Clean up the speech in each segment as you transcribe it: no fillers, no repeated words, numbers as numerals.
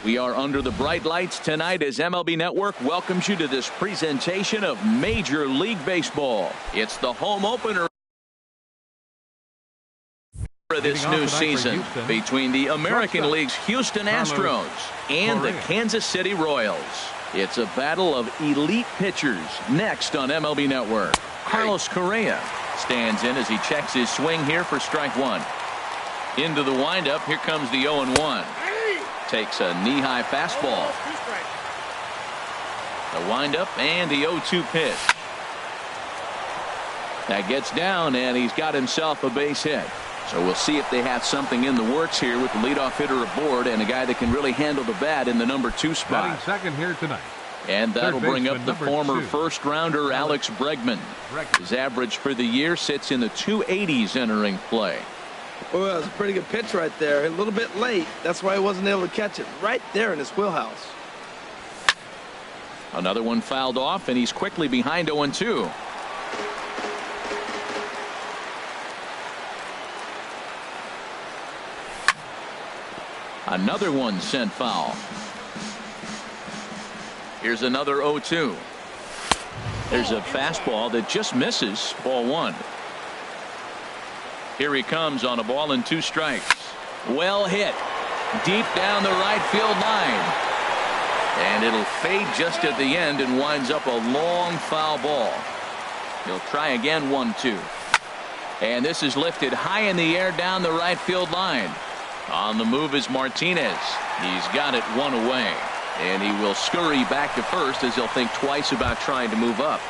We are under the bright lights tonight as MLB Network welcomes you to this presentation of Major League Baseball. It's the home opener for this new season between the American League's Houston Astros and the Kansas City Royals. It's a battle of elite pitchers next on MLB Network. Carlos Correa stands in as he checks his swing here for strike one. Into the windup, here comes the 0-1. Takes a knee-high fastball. The windup and the 0-2 pitch. That gets down, and he's got himself a base hit. So we'll see if they have something in the works here with the leadoff hitter aboard and a guy that can really handle the bat in the number 2 spot. Batting second here tonight. And that'll bring up the former first-rounder Alex Bregman. His average for the year sits in the 280s entering play. Well, that was a pretty good pitch right there. A little bit late. That's why he wasn't able to catch it. Right there in his wheelhouse. Another one fouled off, and he's quickly behind 0-2. Another one sent foul. Here's another 0-2. There's a fastball that just misses. Ball 1. Here he comes on a ball and 2 strikes. Well hit. Deep down the right field line. And it'll fade just at the end and winds up a long foul ball. He'll try again 1-2. And this is lifted high in the air down the right field line. On the move is Martinez. He's got it 1 away. And he will scurry back to first as he'll think twice about trying to move up.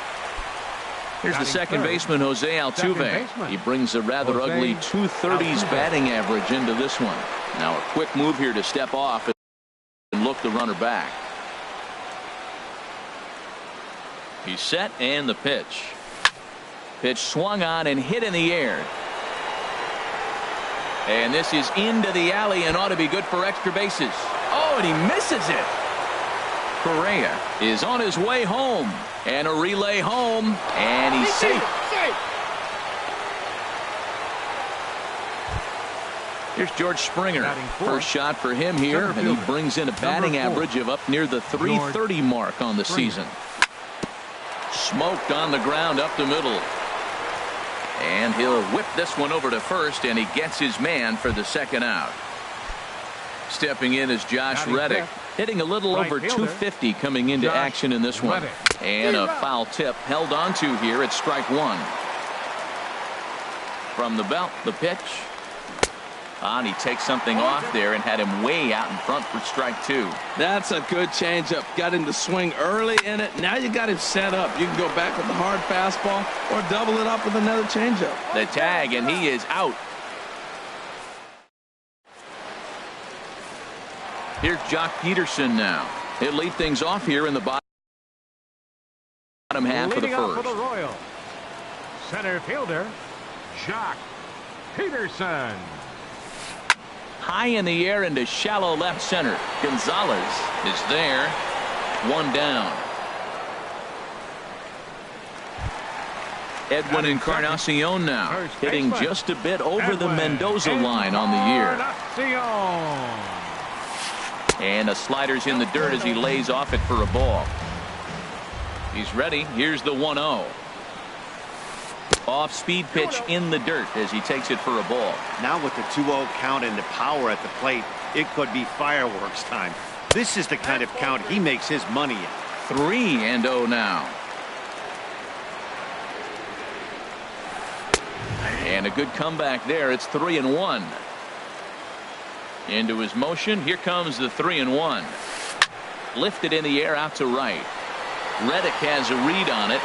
Here's the second baseman, Jose Altuve. He brings a rather ugly 230s batting average into this one. Now a quick move here to step off and look the runner back. He's set, and the pitch. Pitch swung on and hit in the air. And this is into the alley and ought to be good for extra bases. Oh, and he misses it. Correa is on his way home, and a relay home, and he's safe. Here's George Springer. First shot for him here, and he brings in a batting average of up near the 330 mark on the season. Smoked on the ground up the middle. And he'll whip this one over to first, and he gets his man for the second out. Stepping in is Josh Reddick, hitting a little over 250 coming into action in this one. And a foul tip held on to here at strike 1. From the belt, the pitch. And he takes something off there and had him way out in front for strike 2. That's a good changeup. Got him to swing early in it. Now you got him set up. You can go back with the hard fastball or double it up with another changeup. The tag, and he is out. Here's Jock Peterson now. He'll lead things off here in the bottom half of the first. For the Royals, center fielder Jock Peterson. High in the air into shallow left center. Gonzalez is there. 1 down. Edwin Encarnacion now hitting just a bit over the Mendoza line on the year. And a slider's in the dirt as he lays off it for a ball. He's ready. Here's the 1-0. Off speed pitch in the dirt as he takes it for a ball. Now with the 2-0 count and the power at the plate, it could be fireworks time. This is the kind of count he makes his money in. 3-0 now. And a good comeback there. It's 3-1. Into his motion. Here comes the 3-1. Lifted in the air out to right. Reddick has a read on it.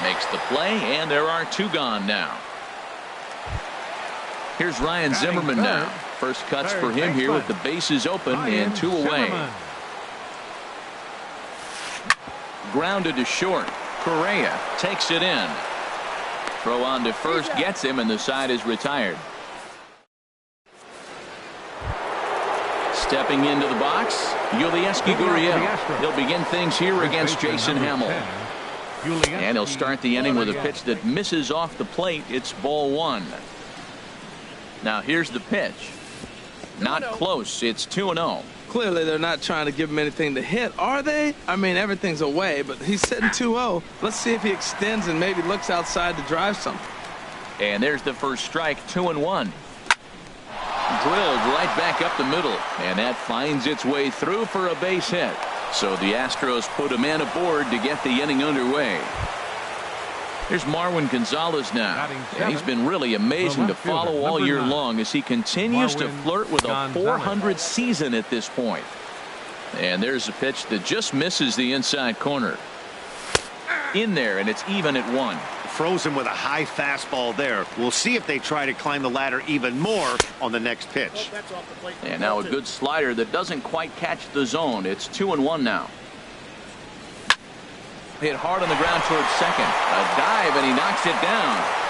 Makes the play, and there are 2 gone now. Here's Ryan Zimmerman now. First cuts for him here with the bases open and 2 away. Grounded to short. Correa takes it in. Throw on to first gets him, and the side is retired. Stepping into the box, Yulieski Gurriel. He'll begin things here against Jason Hamill. And he'll start the inning with a pitch that misses off the plate. It's ball 1. Now here's the pitch. Not close. It's 2-0. Clearly, they're not trying to give him anything to hit, are they? I mean, everything's away, but he's sitting 2-0. Let's see if he extends and maybe looks outside to drive something. And there's the first strike, 2-1. Drilled right back up the middle, and that finds its way through for a base hit. So the Astros put a man aboard to get the inning underway. Here's Marwin Gonzalez now. And he's been really amazing to follow all year long as he continues to flirt with a 400 season at this point. And there's a pitch that just misses the inside corner. In there, and it's even at 1. Frozen with a high fastball there. We'll see if they try to climb the ladder even more on the next pitch. And now a good slider that doesn't quite catch the zone. It's 2-1 now. Hit hard on the ground towards second. A dive, and he knocks it down.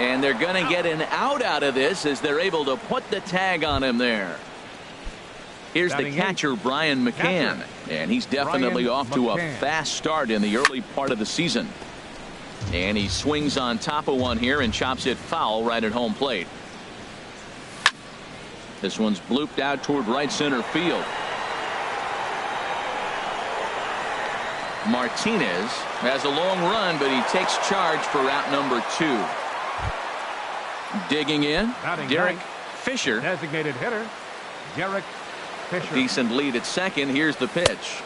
And they're going to get an out of this as they're able to put the tag on him there. Here's the catcher, Brian McCann. And he's definitely off to a fast start in the early part of the season. And he swings on top of one here and chops it foul right at home plate. This one's blooped out toward right center field. Martinez has a long run, but he takes charge for route number 2. Digging in, Derek Fisher. Designated hitter, Derek Fisher. Decent lead at second. Here's the pitch.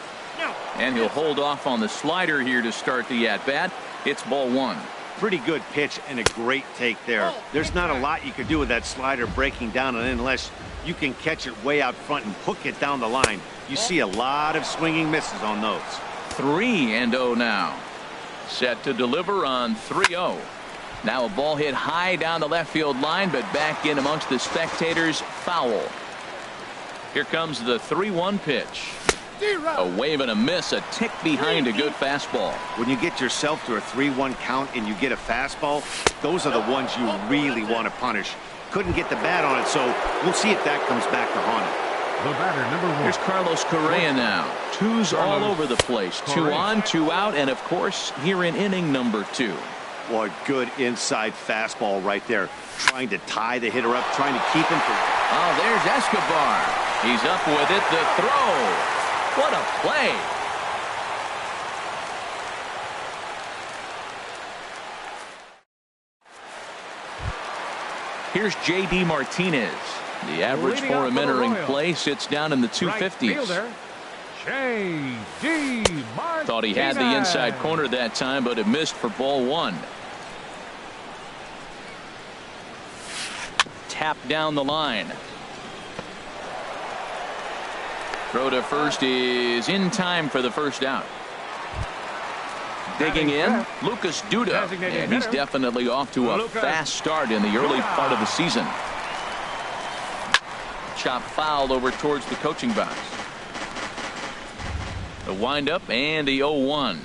And he'll hold off on the slider here to start the at-bat. It's ball 1. Pretty good pitch and a great take there. There's not a lot you could do with that slider breaking down, and unless you can catch it way out front and hook it down the line, you see a lot of swinging misses on those. 3-0 now. Set to deliver on 3-0. Now a ball hit high down the left field line, but back in amongst the spectators. Foul. Here comes the 3-1 pitch. A wave and a miss, a tick behind a good fastball. When you get yourself to a 3-1 count and you get a fastball, those are the ones you really want to punish. Couldn't get the bat on it, so we'll see if that comes back to haunt it. The batter, number 1. Here's Carlos Correa now. Twos all over the place. 2 on, 2 out, and of course here in inning number 2. Boy, good inside fastball right there. Trying to tie the hitter up, trying to keep him from... Oh, there's Escobar. He's up with it. The throw. What a play. Here's J.D. Martinez. The average for him entering play sits down in the 250s. J.D. Martinez. Thought he had the inside corner that time, but it missed for ball 1. Tap down the line. Throw to first is in time for the first out. Digging in, Lucas Duda, and he's definitely off to a fast start in the early part of the season. Chop foul over towards the coaching box. The windup and the 0-1.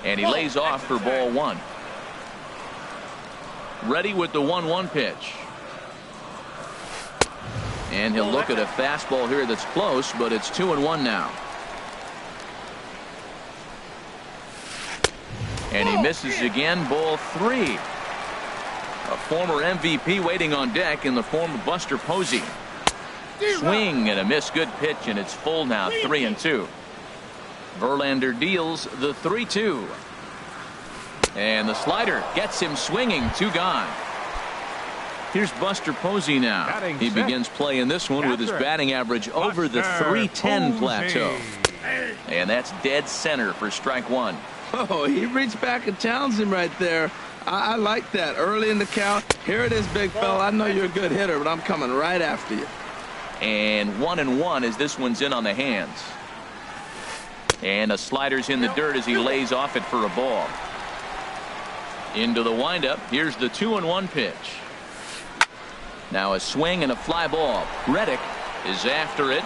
And he lays off for ball 1. Ready with the 1-1 pitch. And he'll look at a fastball here that's close, but it's 2-1 now. And he misses again, ball 3. A former MVP waiting on deck in the form of Buster Posey. Swing and a miss, good pitch, and it's full now, 3-2. Verlander deals the 3-2. And the slider gets him swinging, 2 gone. Here's Buster Posey now. He begins play in this one with his batting average over the 310 plateau. And that's dead center for strike 1. Oh, he reached back and challenged him right there. I like that. Early in the count. Here it is, big fella. I know you're a good hitter, but I'm coming right after you. And 1-1 as this one's in on the hands. And a slider's in the dirt as he lays off it for a ball. Into the windup. Here's the 2-1 pitch. Now a swing and a fly ball. Reddick is after it.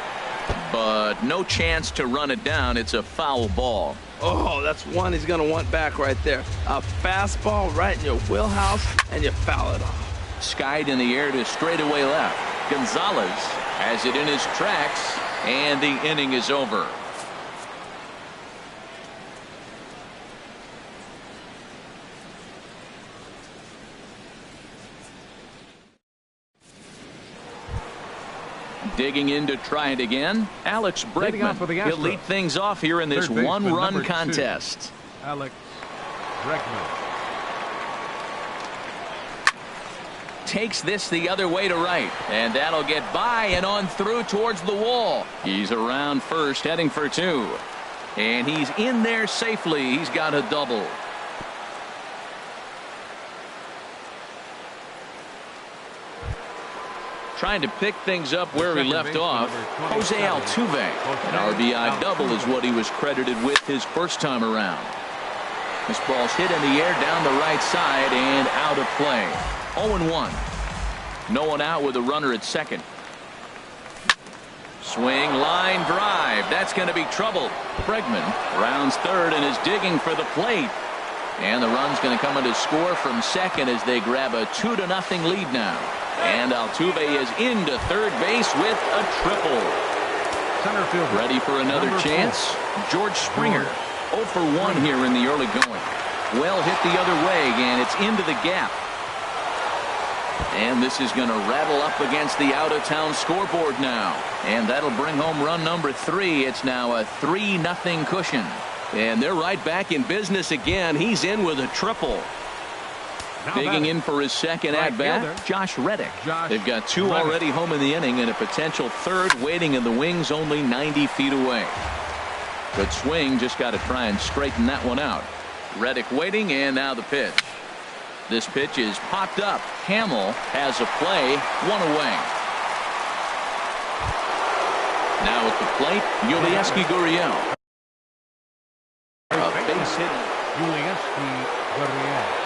but no chance to run it down. It's a foul ball. Oh, that's one he's going to want back right there. A fastball right in your wheelhouse, and you foul it off. Skied in the air to straightaway left. Gonzalez has it in his tracks, and the inning is over. Digging in to try it again, Alex Bregman. He'll lead things off here in this one-run contest. Alex Bregman. Takes this the other way to right, and that'll get by and on through towards the wall. He's around first, heading for two, and he's in there safely. He's got a double. Trying to pick things up where he left off, Jose Altuve. An RBI double is what he was credited with his first time around. This ball's hit in the air down the right side and out of play. 0-1. No one out with a runner at second. Swing, line drive. That's going to be trouble. Bregman rounds third and is digging for the plate. And the run's going to come in to score from second as they grab a 2-0 lead now. And Altuve is into third base with a triple. Center field. Ready for another chance? George Springer. 0 for 1 here in the early going. Well hit the other way, and it's into the gap. And this is going to rattle up against the out-of-town scoreboard now. And that'll bring home run number 3. It's now a 3-0 cushion. And they're right back in business again. He's in with a triple. Digging in for his second at-bat, Josh Reddick. They've got 2 already home in the inning and a potential third waiting in the wings only 90 feet away. Good swing, just got to try and straighten that one out. Reddick waiting, and now the pitch. This pitch is popped up. Hamill has a play, 1 away. Now at the plate, Yulieski Gurriel. A base hit. Yulieski Gurriel.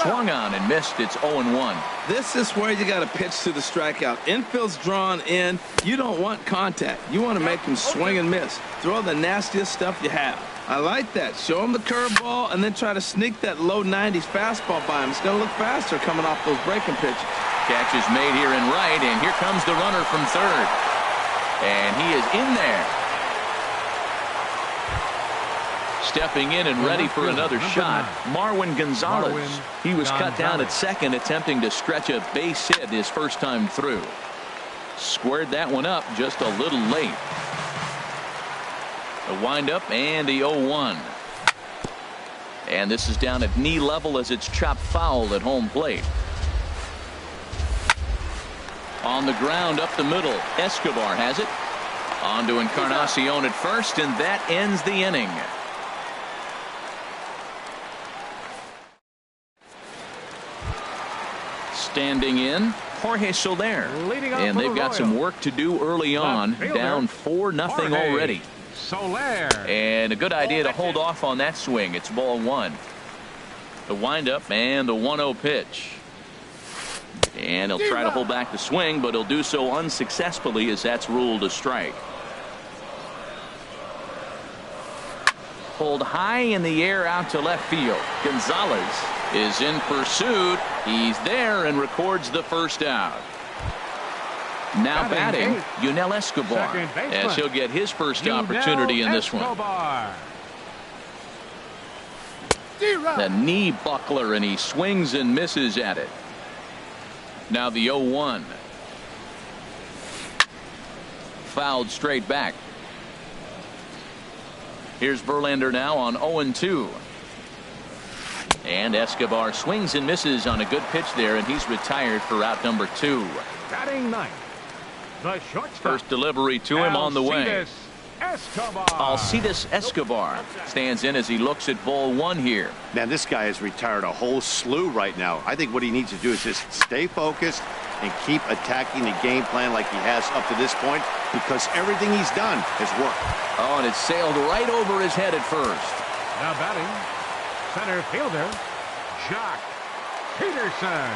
Swung on and missed. It's 0-1. This is where you got to pitch to the strikeout. Infield's drawn in. You don't want contact. You want to make him swing and miss. Throw the nastiest stuff you have. I like that. Show him the curveball and then try to sneak that low 90s fastball by him. It's going to look faster coming off those breaking pitches. Catch is made here in right, and here comes the runner from third. And he is in there. Stepping in and ready for another shot, Marwin Gonzalez. He was cut down at second, attempting to stretch a base hit his first time through. Squared that one up just a little late. The windup and the 0-1. And this is down at knee level as it's chopped foul at home plate. On the ground up the middle, Escobar has it. On to Encarnacion at first, and that ends the inning. Standing in, Jorge Soler. And they've got some work to do early on. Down 4-0 already. Soler. And a good idea to hold off on that swing. It's ball 1. The windup and the 1-0 pitch. And he'll try to hold back the swing, but he'll do so unsuccessfully as that's ruled a strike. Pulled high in the air out to left field. Gonzalez is in pursuit. He's there and records the first out. Now batting, Yunel Escobar, as he'll get his first opportunity in this one. The knee buckler, and he swings and misses at it. Now the 0-1. Fouled straight back. Here's Verlander now on 0-2. And Escobar swings and misses on a good pitch there, and he's retired for out number 2. Batting ninth, the shortstop. First delivery to him on the way. Escobar. Alcides Escobar stands in as he looks at ball 1 here. Man, this guy has retired a whole slew right now. I think what he needs to do is just stay focused and keep attacking the game plan like he has up to this point, because everything he's done has worked. Oh, and it sailed right over his head at first. Now batting, center fielder, Jock Peterson.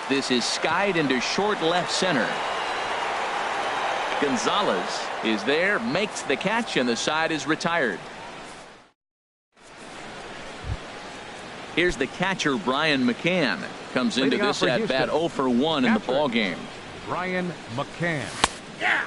This is skied into short left center. Gonzalez is there, makes the catch, and the side is retired. Here's the catcher, Brian McCann. Comes into this at-bat 0 for 1 in the ball game. Brian McCann.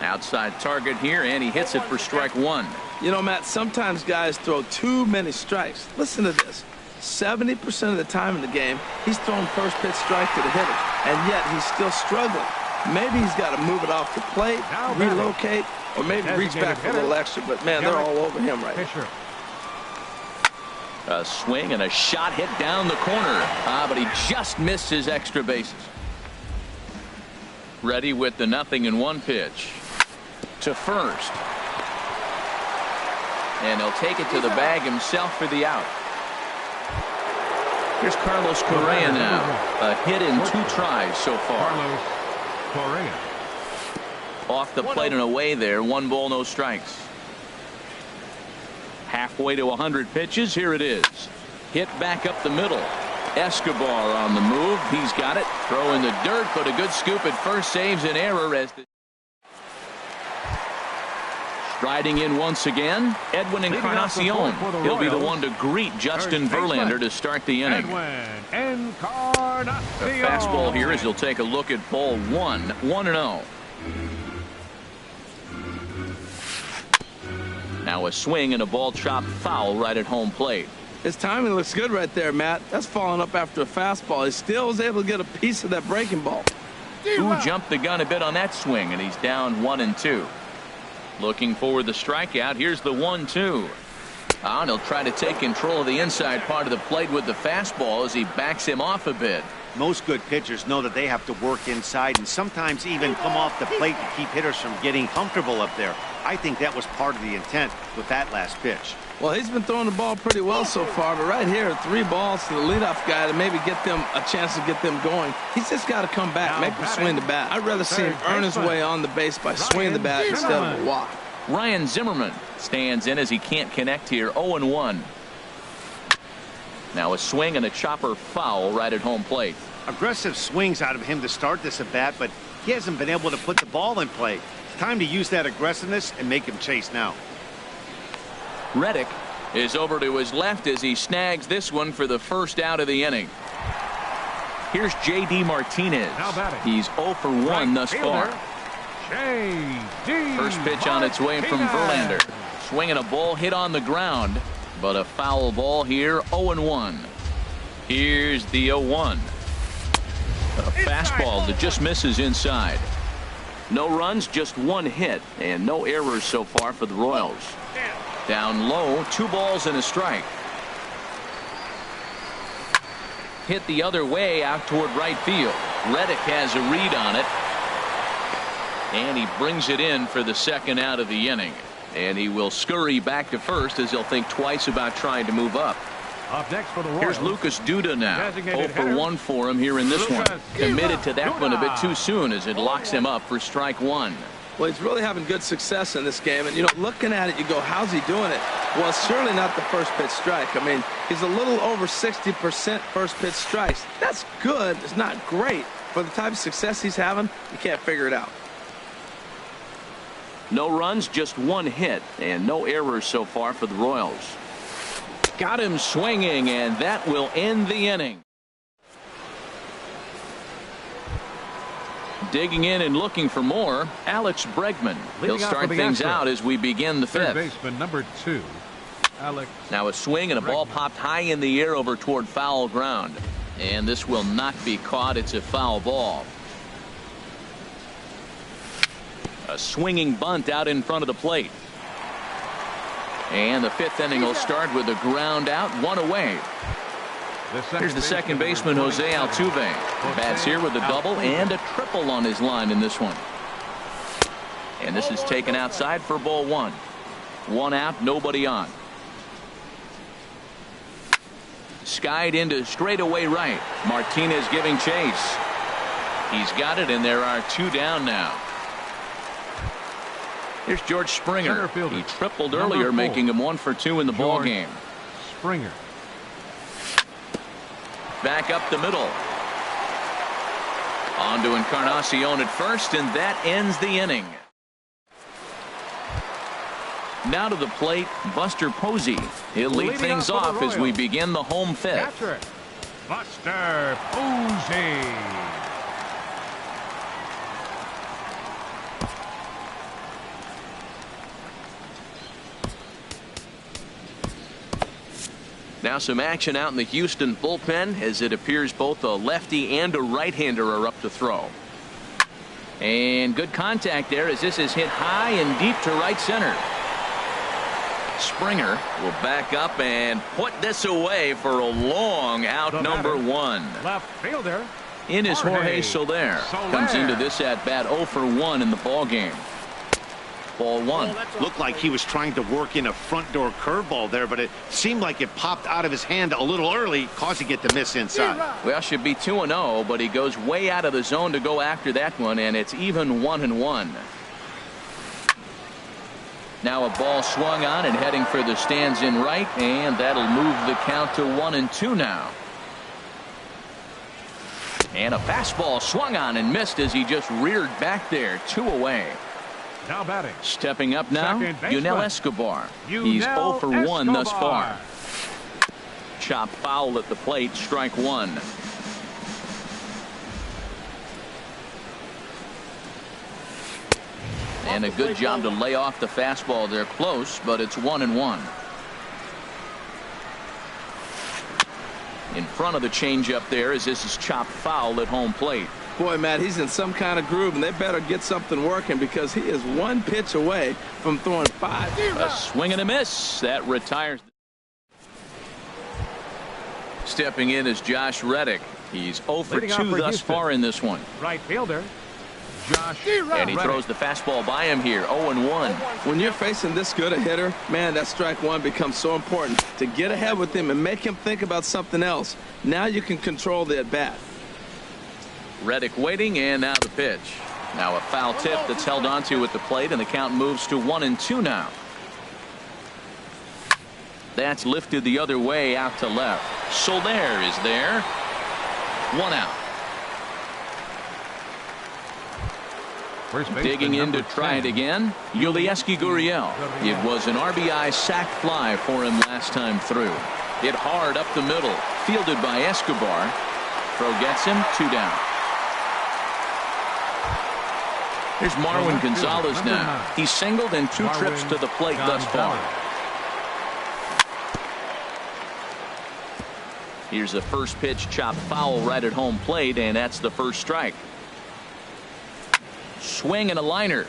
Outside target here, and he hits it for strike 1. You know, Matt, sometimes guys throw too many strikes. Listen to this. 70% of the time in the game, he's throwing first pitch strike to the hitter, and yet he's still struggling. Maybe he's got to move it off the plate, relocate, or maybe reach back for a little extra, but man, they're all over him right now. A swing and a shot hit down the corner. But he just missed his extra bases. Ready with the 0-1 pitch. To first. And he'll take it to the bag himself for the out. Here's Carlos Correa now. A hit in 2 tries so far. Carlos Correa. Off the plate and away there. 1 ball, no strikes. Halfway to 100 pitches. Here it is. Hit back up the middle. Escobar on the move. He's got it. Throw in the dirt, but a good scoop at first saves an error as the striding in once again, Edwin Encarnacion. He'll be the one to greet Justin Verlander to start the inning. Encarnacion. The fastball here as he'll take a look at ball 1, 1-0. Now a swing and a ball chopped foul right at home plate. His timing looks good right there, Matt. That's following up after a fastball. He still was able to get a piece of that breaking ball. Who jumped the gun a bit on that swing, and he's down 1-2. Looking for the strikeout. Here's the 1-2. And he'll try to take control of the inside part of the plate with the fastball as he backs him off a bit. Most good pitchers know that they have to work inside and sometimes even come off the plate to keep hitters from getting comfortable up there. I think that was part of the intent with that last pitch. Well, he's been throwing the ball pretty well so far, but right here, 3 balls to the leadoff guy to maybe get them a chance to get them going. He's just got to come back, make him swing the bat. I'd rather see him earn his way on the base by swinging the bat instead of a walk. Ryan Zimmerman stands in as he can't connect here. 0-1. Now a swing and a chopper foul right at home plate. Aggressive swings out of him to start this at bat, but he hasn't been able to put the ball in play. It's time to use that aggressiveness and make him chase now. Reddick is over to his left as he snags this one for the first out of the inning. Here's J.D. Martinez. He's 0 for 1 thus far. First pitch on its way from Verlander. Swinging a ball hit on the ground, but a foul ball here. 0-1. Here's the 0-1. A fastball that just misses inside. No runs, just 1 hit, and no errors so far for the Royals. Down low, 2 balls and a strike. Hit the other way out toward right field. Reddick has a read on it. And he brings it in for the second out of the inning. And he will scurry back to first as he'll think twice about trying to move up. Up next for the Royals. Here's Lucas Duda now. 0 for 1 for him here in this one. Committed to that one a bit too soon as it locks him up for strike 1. Well, he's really having good success in this game. And, you know, looking at it, you go, how's he doing it? Well, it's surely not the first pitch strike. I mean, he's a little over 60% first pitch strikes. That's good. It's not great. For the type of success he's having, you can't figure it out. No runs, just 1 hit, and no errors so far for the Royals. Got him swinging, and that will end the inning. Digging in and looking for more, Alex Bregman. He'll start things out as we begin the 5th. Third baseman number 2, Alex. Now a swing and a ball popped high in the air over toward foul ground. And this will not be caught. It's a foul ball. A swinging bunt out in front of the plate. And the 5th inning will start with a ground out, 1 away. Here's the second baseman, Jose Altuve. Bats here with a double and a triple on his line in this one. And this is taken outside for ball 1. 1 out, nobody on. Skied into straightaway right. Martinez giving chase. He's got it, and there are 2 down now. Here's George Springer. He tripled earlier, making him 1 for 2 in the ball game. Springer. Back up the middle. On to Encarnacion at first, and that ends the inning. Now to the plate, Buster Posey. He'll lead things off as we begin the home fifth. Catcher, Buster Posey. Now some action out in the Houston bullpen as it appears both a lefty and a right-hander are up to throw. And good contact there as this is hit high and deep to right center. Springer will back up and put this away for a long out number one. Left fielder. In is Jorge Soler. Comes into this at bat 0 for 1 in the ball game. Ball one. Looked like he was trying to work in a front door curveball there, but it seemed like it popped out of his hand a little early, causing it to miss inside. Well, should be 2-0, but he goes way out of the zone to go after that one, and it's even 1-1. Now a ball swung on and heading for the stands in right, and that'll move the count to 1-2 now. And a fastball swung on and missed as he just reared back there. 2 away. Now batting. Stepping up now, Yunel Escobar. He's 0 for 1 thus far. Chop foul at the plate, strike one. And a good job to lay off the fastball there close, but it's 1-1. In front of the changeup there as this is chopped foul at home plate. Boy, Matt, he's in some kind of groove, and they better get something working because he is one pitch away from throwing 5. A swing and a miss. That retires. Stepping in is Josh Reddick. He's 0 for 2 thus far in this one. Right fielder, Josh. And he throws the fastball by him here. 0-1. When you're facing this good a hitter, man, that strike one becomes so important to get ahead with him and make him think about something else. Now you can control the at-bat. Reddick waiting, and now the pitch. Now a foul tip that's held onto at the plate, and the count moves to 1-2 now. That's lifted the other way out to left. Soler is there. 1 out. Digging in to try it again, Yulieski Gurriel. It was an RBI sac fly for him last time through. Hit hard up the middle, fielded by Escobar. Throw gets him, 2 down. Here's Marwin Gonzalez now. He's singled in 2 trips to the plate thus far. Here's a first pitch chopped foul right at home plate, and that's the first strike. Swing and a liner.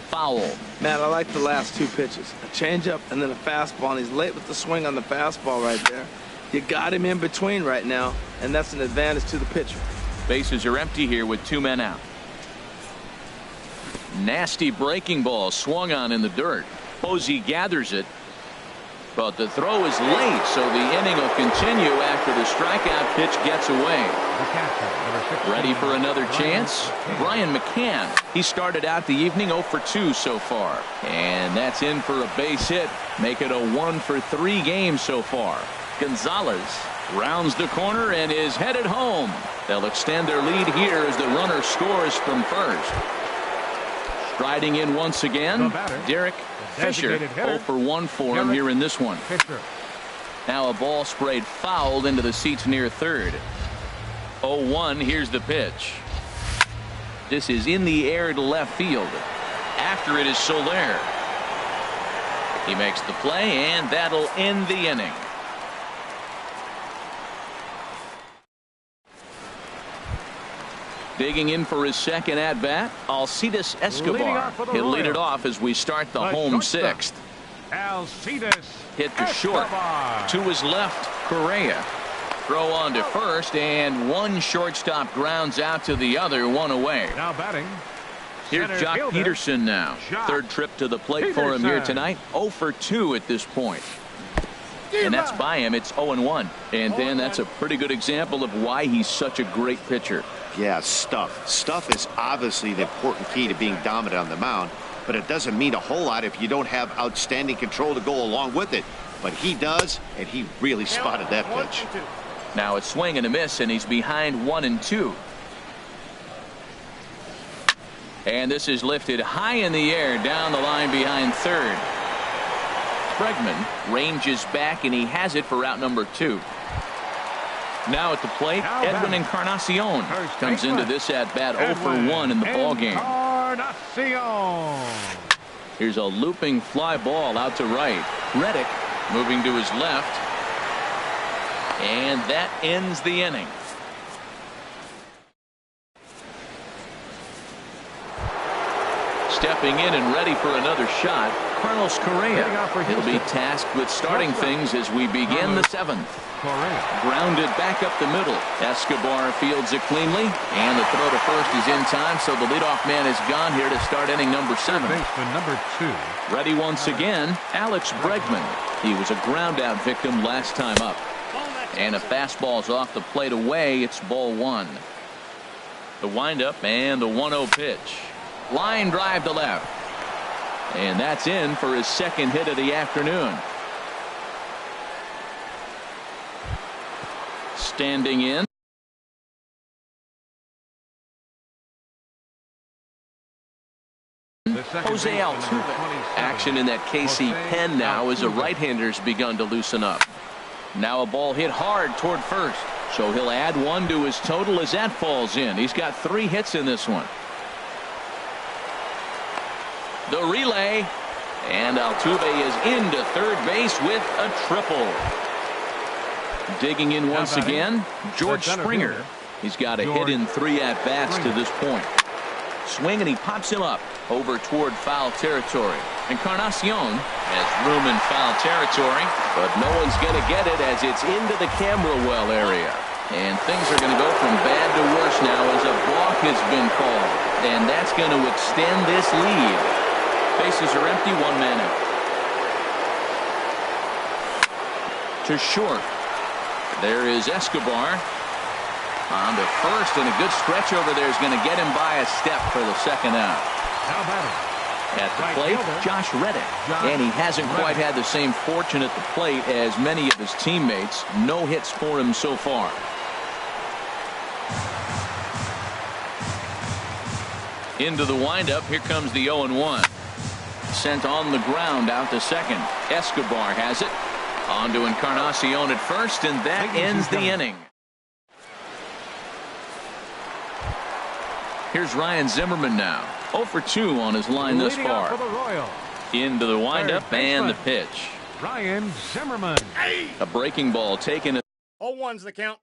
Foul. Matt, I like the last 2 pitches. A changeup and then a fastball, and he's late with the swing on the fastball right there. You got him in between right now, and that's an advantage to the pitcher. Bases are empty here with 2 men out. Nasty breaking ball swung on in the dirt. Posey gathers it, but the throw is late, so the inning will continue after the strikeout pitch gets away. Ready for another chance? Brian McCann. He started out the evening 0 for 2 so far, and that's in for a base hit. Make it a 1 for 3 game so far. Gonzalez rounds the corner and is headed home. They'll extend their lead here as the runner scores from first. Striding in once again, Derek Fisher. 0 for 1 for him here in this one. Now a ball sprayed fouled into the seats near third. 0-1. Here's the pitch. This is in the air to left field. After it is Soler. He makes the play, and that'll end the inning. Digging in for his second at-bat, Alcides Escobar. He'll lead it off as we start the home 6th. Alcides hit to short. To his left, Correa. Throw on to first, and one shortstop grounds out to the other, 1 away. Now batting. Here's Jock Peterson now. Third trip to the plate for him here tonight. 0 for 2 at this point. And that's by him. It's 0-1. And then that's a pretty good example of why he's such a great pitcher. Yeah, stuff. Stuff is obviously the important key to being dominant on the mound, but it doesn't mean a whole lot if you don't have outstanding control to go along with it. But he does, and he really spotted that pitch. Now a swing and a miss, and he's behind 1-2. And this is lifted high in the air down the line behind third. Bregman ranges back, and he has it for route number 2. Now at the plate, Edwin Encarnacion comes into this at-bat 0 for 1 in the ballgame. Here's a looping fly ball out to right. Reddick moving to his left. And that ends the inning. Stepping in and ready for another shot, Carlos Correa. He'll be tasked with starting things as we begin the 7th. Grounded back up the middle. Escobar fields it cleanly, and the throw to first is in time, so the leadoff man is gone here to start inning number 7. Baseman number 2. Ready once again, Alex Bregman. He was a ground out victim last time up. And a fastball's off the plate away. It's ball 1. The windup and the 1-0 pitch. Line drive to left. And that's in for his second hit of the afternoon. Standing in. Jose Altuve. Action in that KC pen now as a right-hander's begun to loosen up. Now a ball hit hard toward first. So he'll add 1 to his total as that falls in. He's got 3 hits in this one. The relay, and Altuve is into third base with a triple. Digging in once again, George Springer. He's got a hit in 3 at-bats to this point. Swing, and he pops him up over toward foul territory. Encarnacion has room in foul territory, but no one's going to get it as it's into the camera well area. And things are going to go from bad to worse now as a balk has been called. And that's going to extend this lead. Bases are empty, 1 man out. To short. There is Escobar. On to first, and a good stretch over there is going to get him by a step for the second out. At the plate, Josh Reddick. And he hasn't quite had the same fortune at the plate as many of his teammates. No hits for him so far. Into the windup. Here comes the 0-1. Sent on the ground out to second. Escobar has it. On to Encarnacion at first, and that ends the inning. Here's Ryan Zimmerman now. 0 for 2 on his line thus far. Into the windup and the pitch. Ryan Zimmerman. A breaking ball taken. 0-1's the count.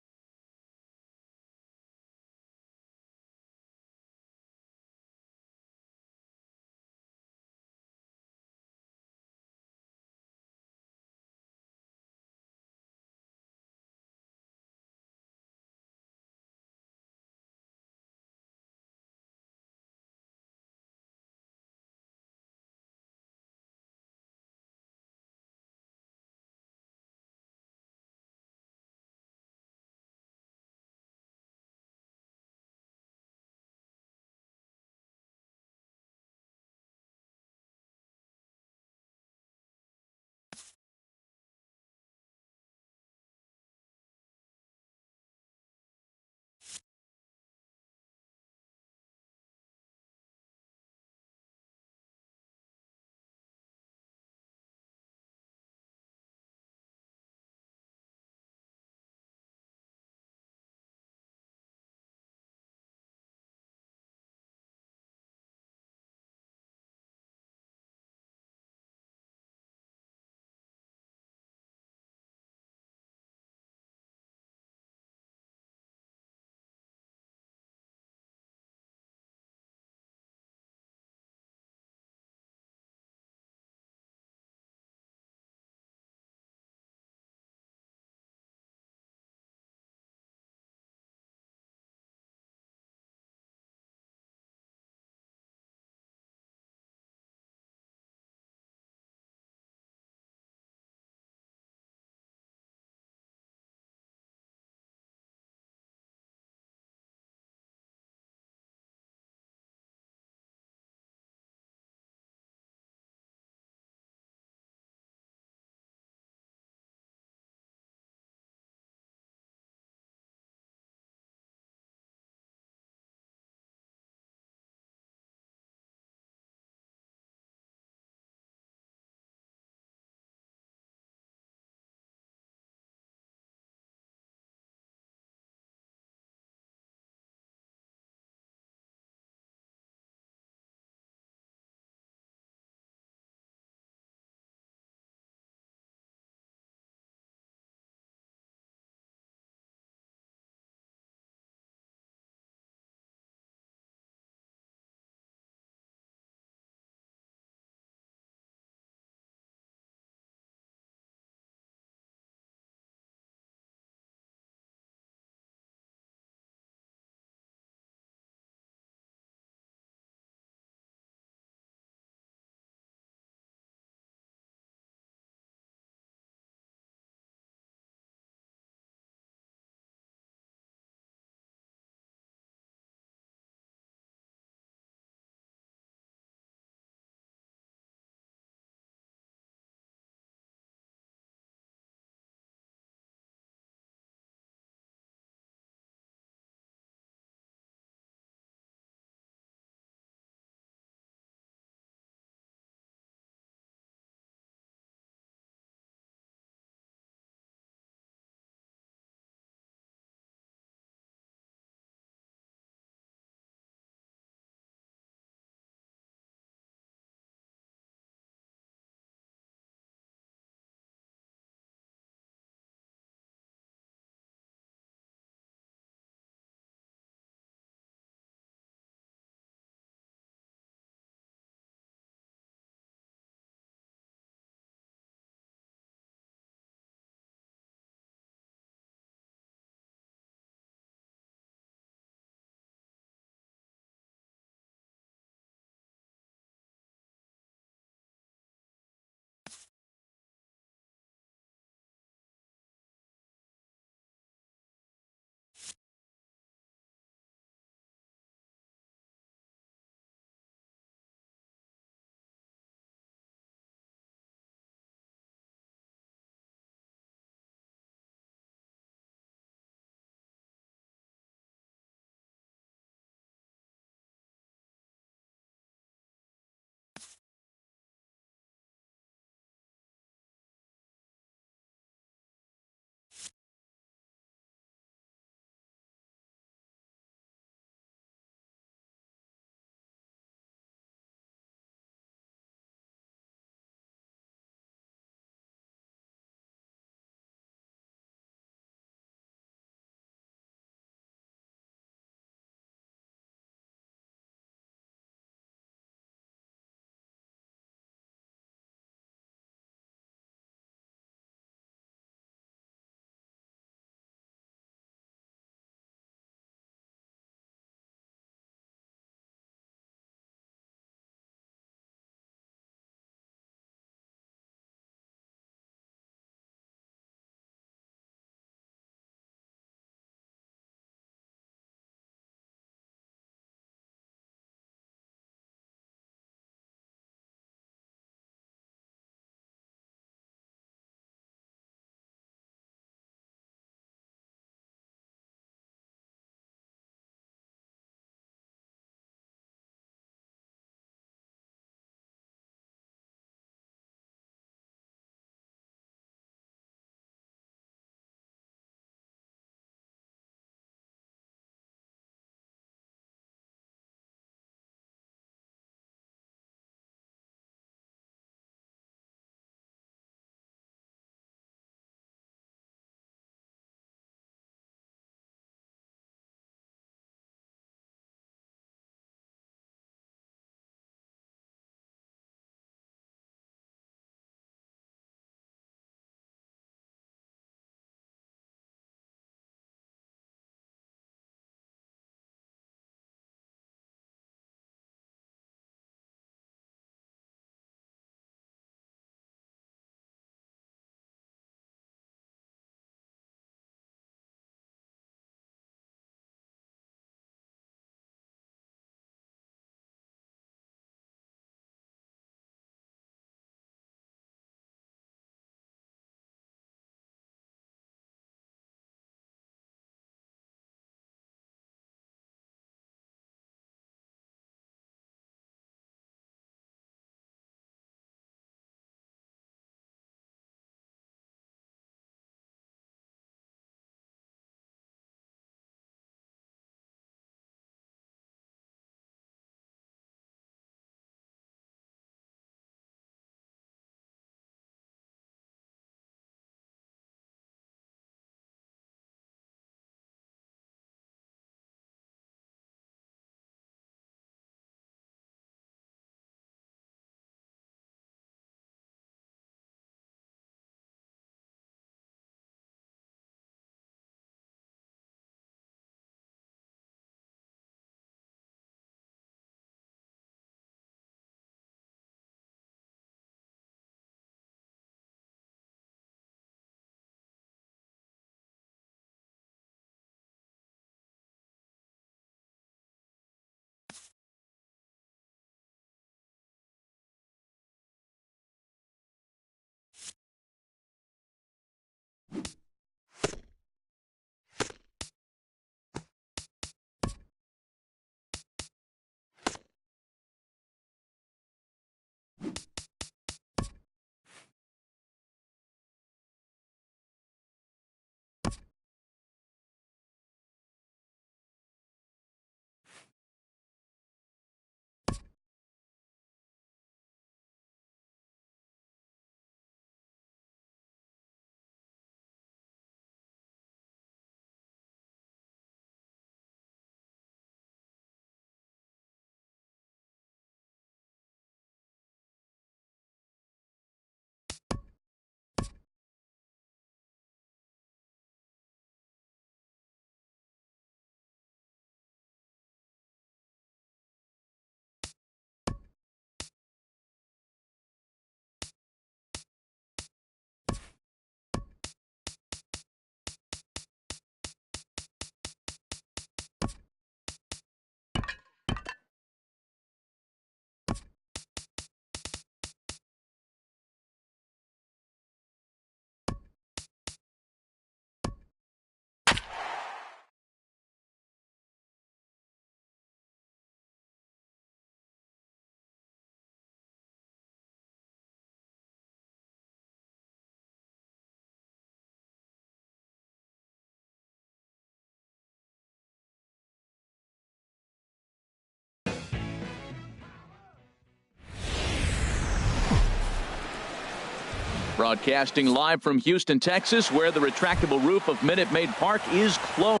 Broadcasting live from Houston, Texas, where the retractable roof of Minute Maid Park is closed.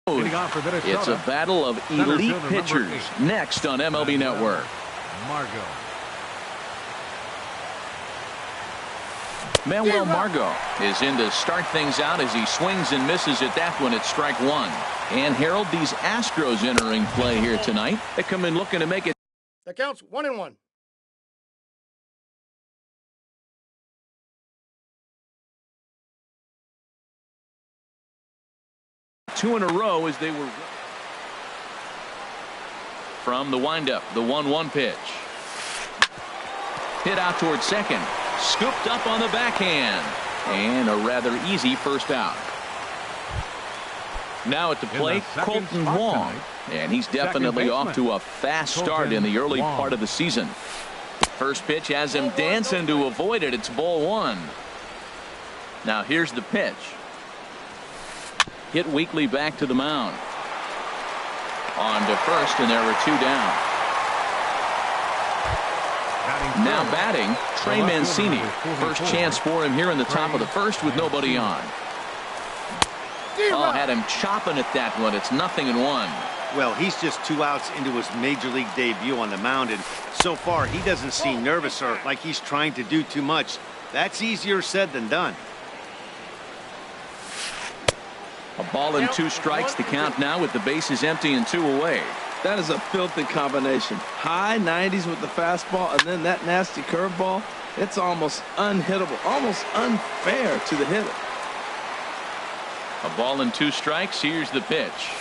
It's a battle of elite pitchers next on MLB Network. Manuel Margot is in to start things out as he swings and misses at that one at strike one. And Harold, these Astros entering play here tonight. They come in looking to make it. That counts 1-1. Two in a row as they were from the windup. The 1-1 pitch hit out towards second, scooped up on the backhand, and a rather easy first out. Now at the plate, Colton Wong, and he's definitely off to a fast start in the early part of the season. First pitch has him dancing to avoid it. It's ball one. Now here's the pitch. Hit weakly back to the mound. On to first, and there were two down. Now batting, Trey Mancini. First chance for him here in the top of the first with nobody on. Oh, had him chopping at that one. It's 0-1. Well, he's just 2 outs into his major league debut on the mound, and so far he doesn't seem nervous or like he's trying to do too much. That's easier said than done. A ball and 2 strikes. The count now with the bases empty and 2 away. That is a filthy combination. High 90s with the fastball and then that nasty curveball. It's almost unhittable, almost unfair to the hitter. A ball and 2 strikes. Here's the pitch.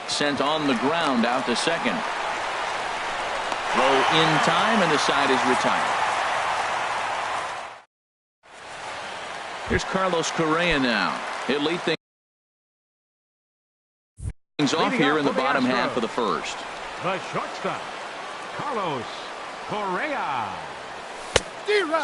Sent on the ground out to second. Throw in time and the side is retired. Here's Carlos Correa now. He'll lead things off here in the bottom half of the first. The shortstop, Carlos Correa.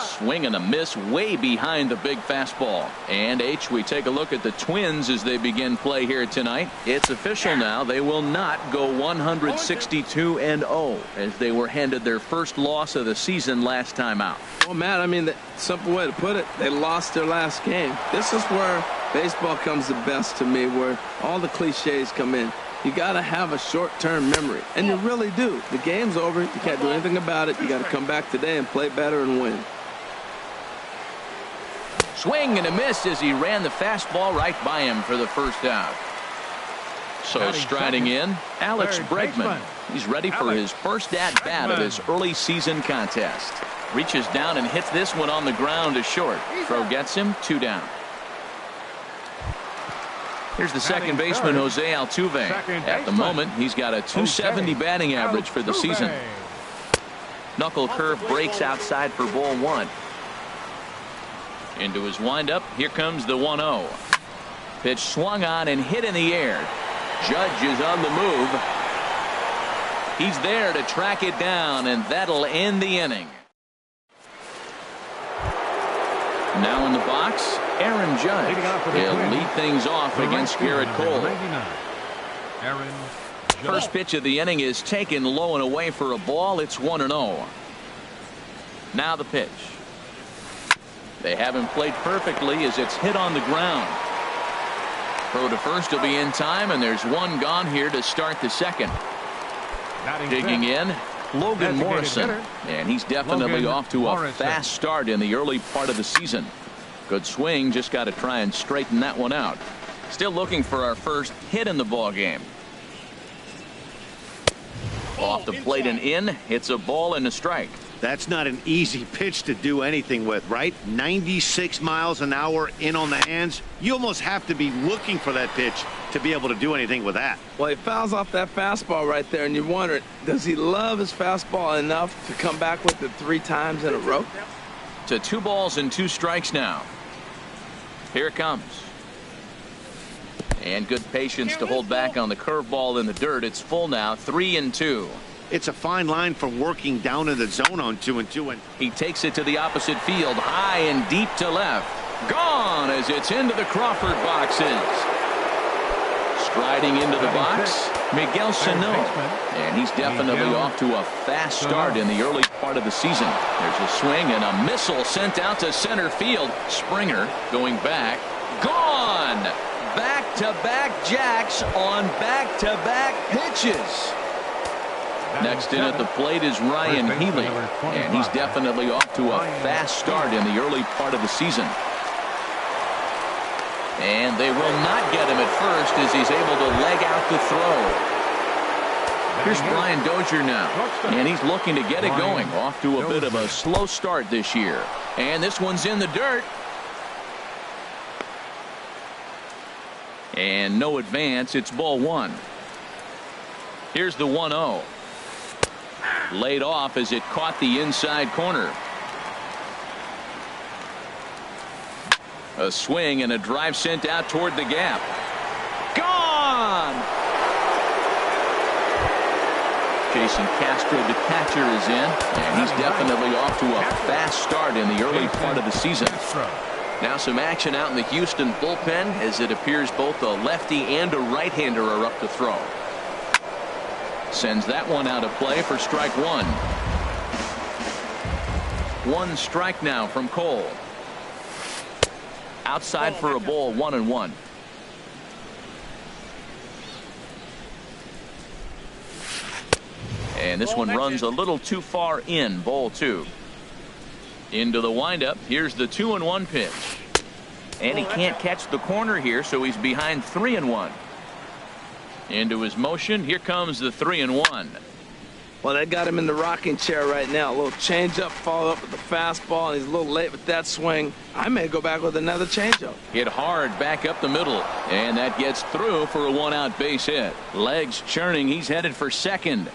Swing and a miss way behind the big fastball. And we take a look at the Twins as they begin play here tonight. It's official now. They will not go 162-0 as they were handed their first loss of the season last time out. Well, Matt, I mean, the simple way to put it, they lost their last game. This is where baseball comes the best to me, where all the cliches come in. You got to have a short-term memory, and you really do. The game's over. You can't do anything about it. You got to come back today and play better and win. Swing and a miss as he ran the fastball right by him for the first out. So striding in, Alex Bregman. He's ready for his first at-bat of this early season contest. Reaches down and hits this one on the ground to short. Throw gets him, 2 down. Here's the second baseman, Jose Altuve. At the moment, he's got a .270 batting average for the season. Knuckle curve breaks outside for ball 1. Into his windup. Here comes the 1-0. Pitch swung on and hit in the air. Judge is on the move. He's there to track it down, and that'll end the inning. Now in the box, Aaron Judge. He'll lead things off against Garrett Cole. Aaron Judge. First pitch of the inning is taken low and away for a ball. It's 1-0. Now the pitch. They haven't played perfectly as it's hit on the ground. Throw to first will be in time, and there's one gone here to start the second. Digging in, Logan Morrison, and he's definitely off to a fast start in the early part of the season. Good swing, just got to try and straighten that one out. Still looking for our first hit in the ball game. Off the plate and in. It's a ball and a strike. That's not an easy pitch to do anything with, right? 96 miles an hour in on the hands. You almost have to be looking for that pitch to be able to do anything with that. Well, he fouls off that fastball right there, and you wonder, does he love his fastball enough to come back with it 3 times in a row? To 2 balls and 2 strikes now. Here it comes. And good patience to hold back on the curveball in the dirt. It's full now, 3-2. It's a fine line from working down in the zone on 2-2. And he takes it to the opposite field, high and deep to left. Gone as it's into the Crawford boxes. Striding into the box, Miguel Sano. And he's definitely off to a fast start in the early part of the season. There's a swing and a missile sent out to center field. Springer going back. Gone! Back-to-back jacks on back-to-back pitches. Next in at the plate is Ryan Healy, and he's definitely off to a fast start in the early part of the season. And they will not get him at first as he's able to leg out the throw. Here's Brian Dozier now, and he's looking to get it going. Off to a bit of a slow start this year. And this one's in the dirt. And no advance. It's ball 1. Here's the 1-0. Laid off as it caught the inside corner. A swing and a drive sent out toward the gap. Gone! Jason Castro, the catcher, is in, and he's definitely off to a fast start in the early part of the season. Now some action out in the Houston bullpen as it appears both a lefty and a right-hander are up to throw. Sends that one out of play for strike 1. 1 strike now from Cole. Outside for a ball, 1-1. And this one runs a little too far in, ball 2. Into the windup. Here's the 2-1 pitch. And he can't catch the corner here, so he's behind 3-1. Into his motion. Here comes the 3-1. Well, that got him in the rocking chair right now. A little changeup, follow up with the fastball, and he's a little late with that swing. I may go back with another changeup. Hit hard back up the middle, and that gets through for a 1-out base hit. Legs churning. He's headed for second.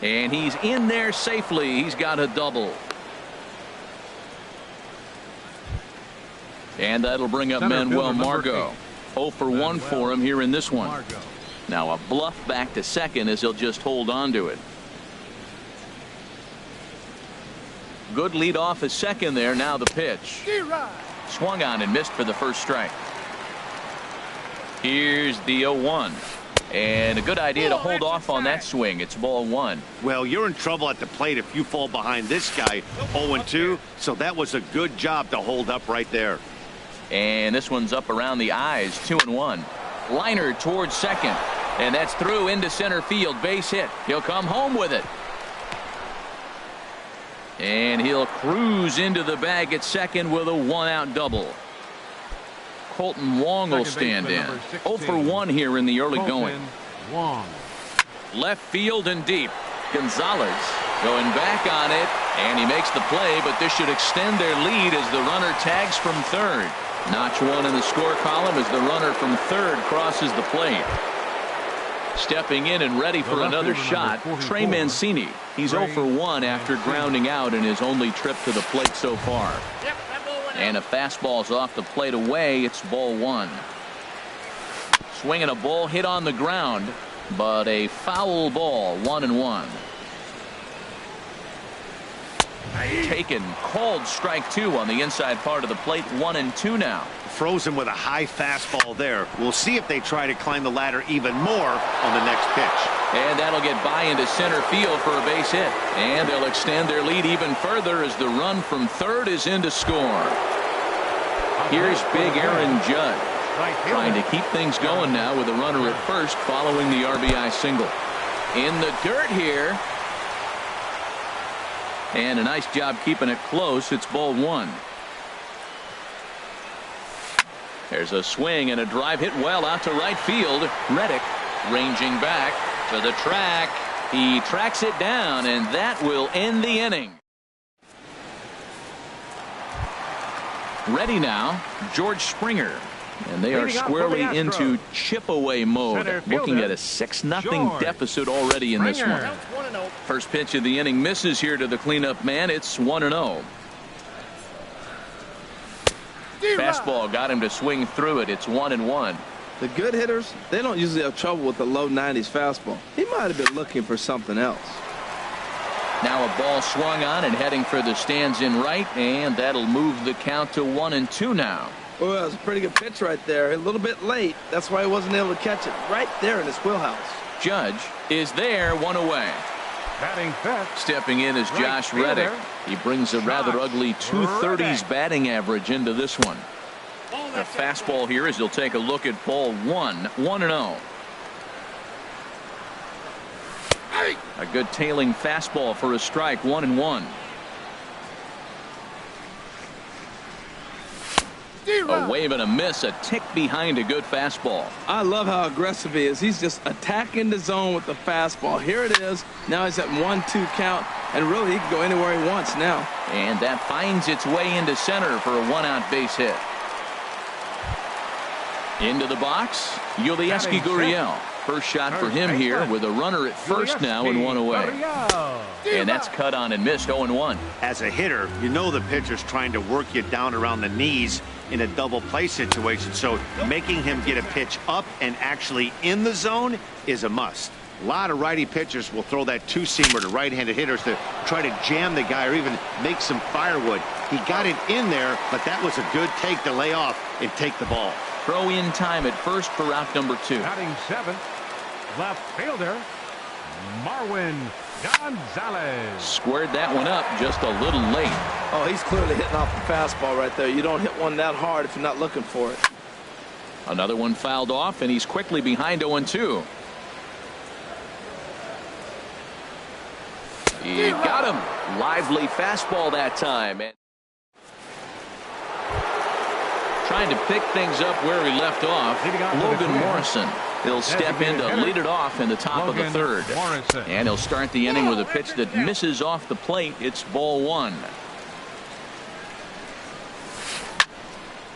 And he's in there safely. He's got a double. And that'll bring up Manuel Margot. 0 for 1 for him here in this one. Now a bluff back to second as he'll just hold on to it. Good lead off at second there. Now the pitch. Swung on and missed for the first strike. Here's the 0-1. And a good idea to hold off on that swing. It's ball 1. Well, you're in trouble at the plate if you fall behind this guy 0-2. So that was a good job to hold up right there. And this one's up around the eyes. 2-1. Liner towards second. And that's through into center field. Base hit. He'll come home with it. And he'll cruise into the bag at second with a 1-out double. Colton Wong will stand in. 0 for 1 here in the early going. Left field and deep. Gonzalez going back on it. And he makes the play, but this should extend their lead as the runner tags from third. Notch 1 in the score column as the runner from third crosses the plate. Stepping in and ready for another shot, Trey Mancini. He's 0 for 1 after grounding out in his only trip to the plate so far. And a fastball's off the plate away. It's ball one. Swinging a ball hit on the ground, but a foul ball, 1-1. Taken, called strike two on the inside part of the plate. 1-2 now. Frozen with a high fastball there. We'll see if they try to climb the ladder even more on the next pitch. And that'll get by into center field for a base hit. And they'll extend their lead even further as the run from third is in to score. Here's big Aaron Judge, trying to keep things going now with a runner at first following the RBI single. In the dirt here. And a nice job keeping it close. It's ball one. There's a swing and a drive hit well out to right field. Reddick ranging back to the track. He tracks it down, and that will end the inning. Ready now, George Springer. And they are squarely into chip-away mode, looking at a 6-0 deficit already in this one. First pitch of the inning misses here to the cleanup man. It's 1-0. Fastball got him to swing through it. It's 1-1. The good hitters, they don't usually have trouble with the low 90s fastball. He might have been looking for something else. Now a ball swung on and heading for the stands in right, and that'll move the count to 1-2 now. Well, that was a pretty good pitch right there. A little bit late. That's why he wasn't able to catch it right there in his wheelhouse. Judge is there, one away. Batting fifth. Stepping in is Josh Reddick. He brings a rather ugly 230s batting average into this one. A fastball here as he'll take a look at ball one. 1-0. A good tailing fastball for a strike. 1-1. A wave and a miss, a tick behind a good fastball. I love how aggressive he is. He's just attacking the zone with the fastball. Here it is. Now he's at 1-2 count, and really he can go anywhere he wants now. And that finds its way into center for a one-out base hit. Into the box, Yulieski Gurriel. First shot for him here with a runner at first now and one away. And that's cut on and missed. 0-1. As a hitter, you know the pitcher's trying to work you down around the knees in a double play situation, so making him get a pitch up and actually in the zone is a must. A lot of righty pitchers will throw that two-seamer to right-handed hitters to try to jam the guy or even make some firewood. He got it in there, but that was a good take to lay off and take the ball. Throw in time at first for out number 2. Batting seventh, left fielder, Marwin Gonzalez. Squared that one up just a little late. Oh, he's clearly hitting off the fastball right there. You don't hit one that hard if you're not looking for it. Another one fouled off, and he's quickly behind 0-2. He got him. Lively fastball that time. And trying to pick things up where he left off, Logan Morrison. He'll step in to lead it off in the top of the third. And he'll start the inning with a pitch that misses off the plate. It's ball one.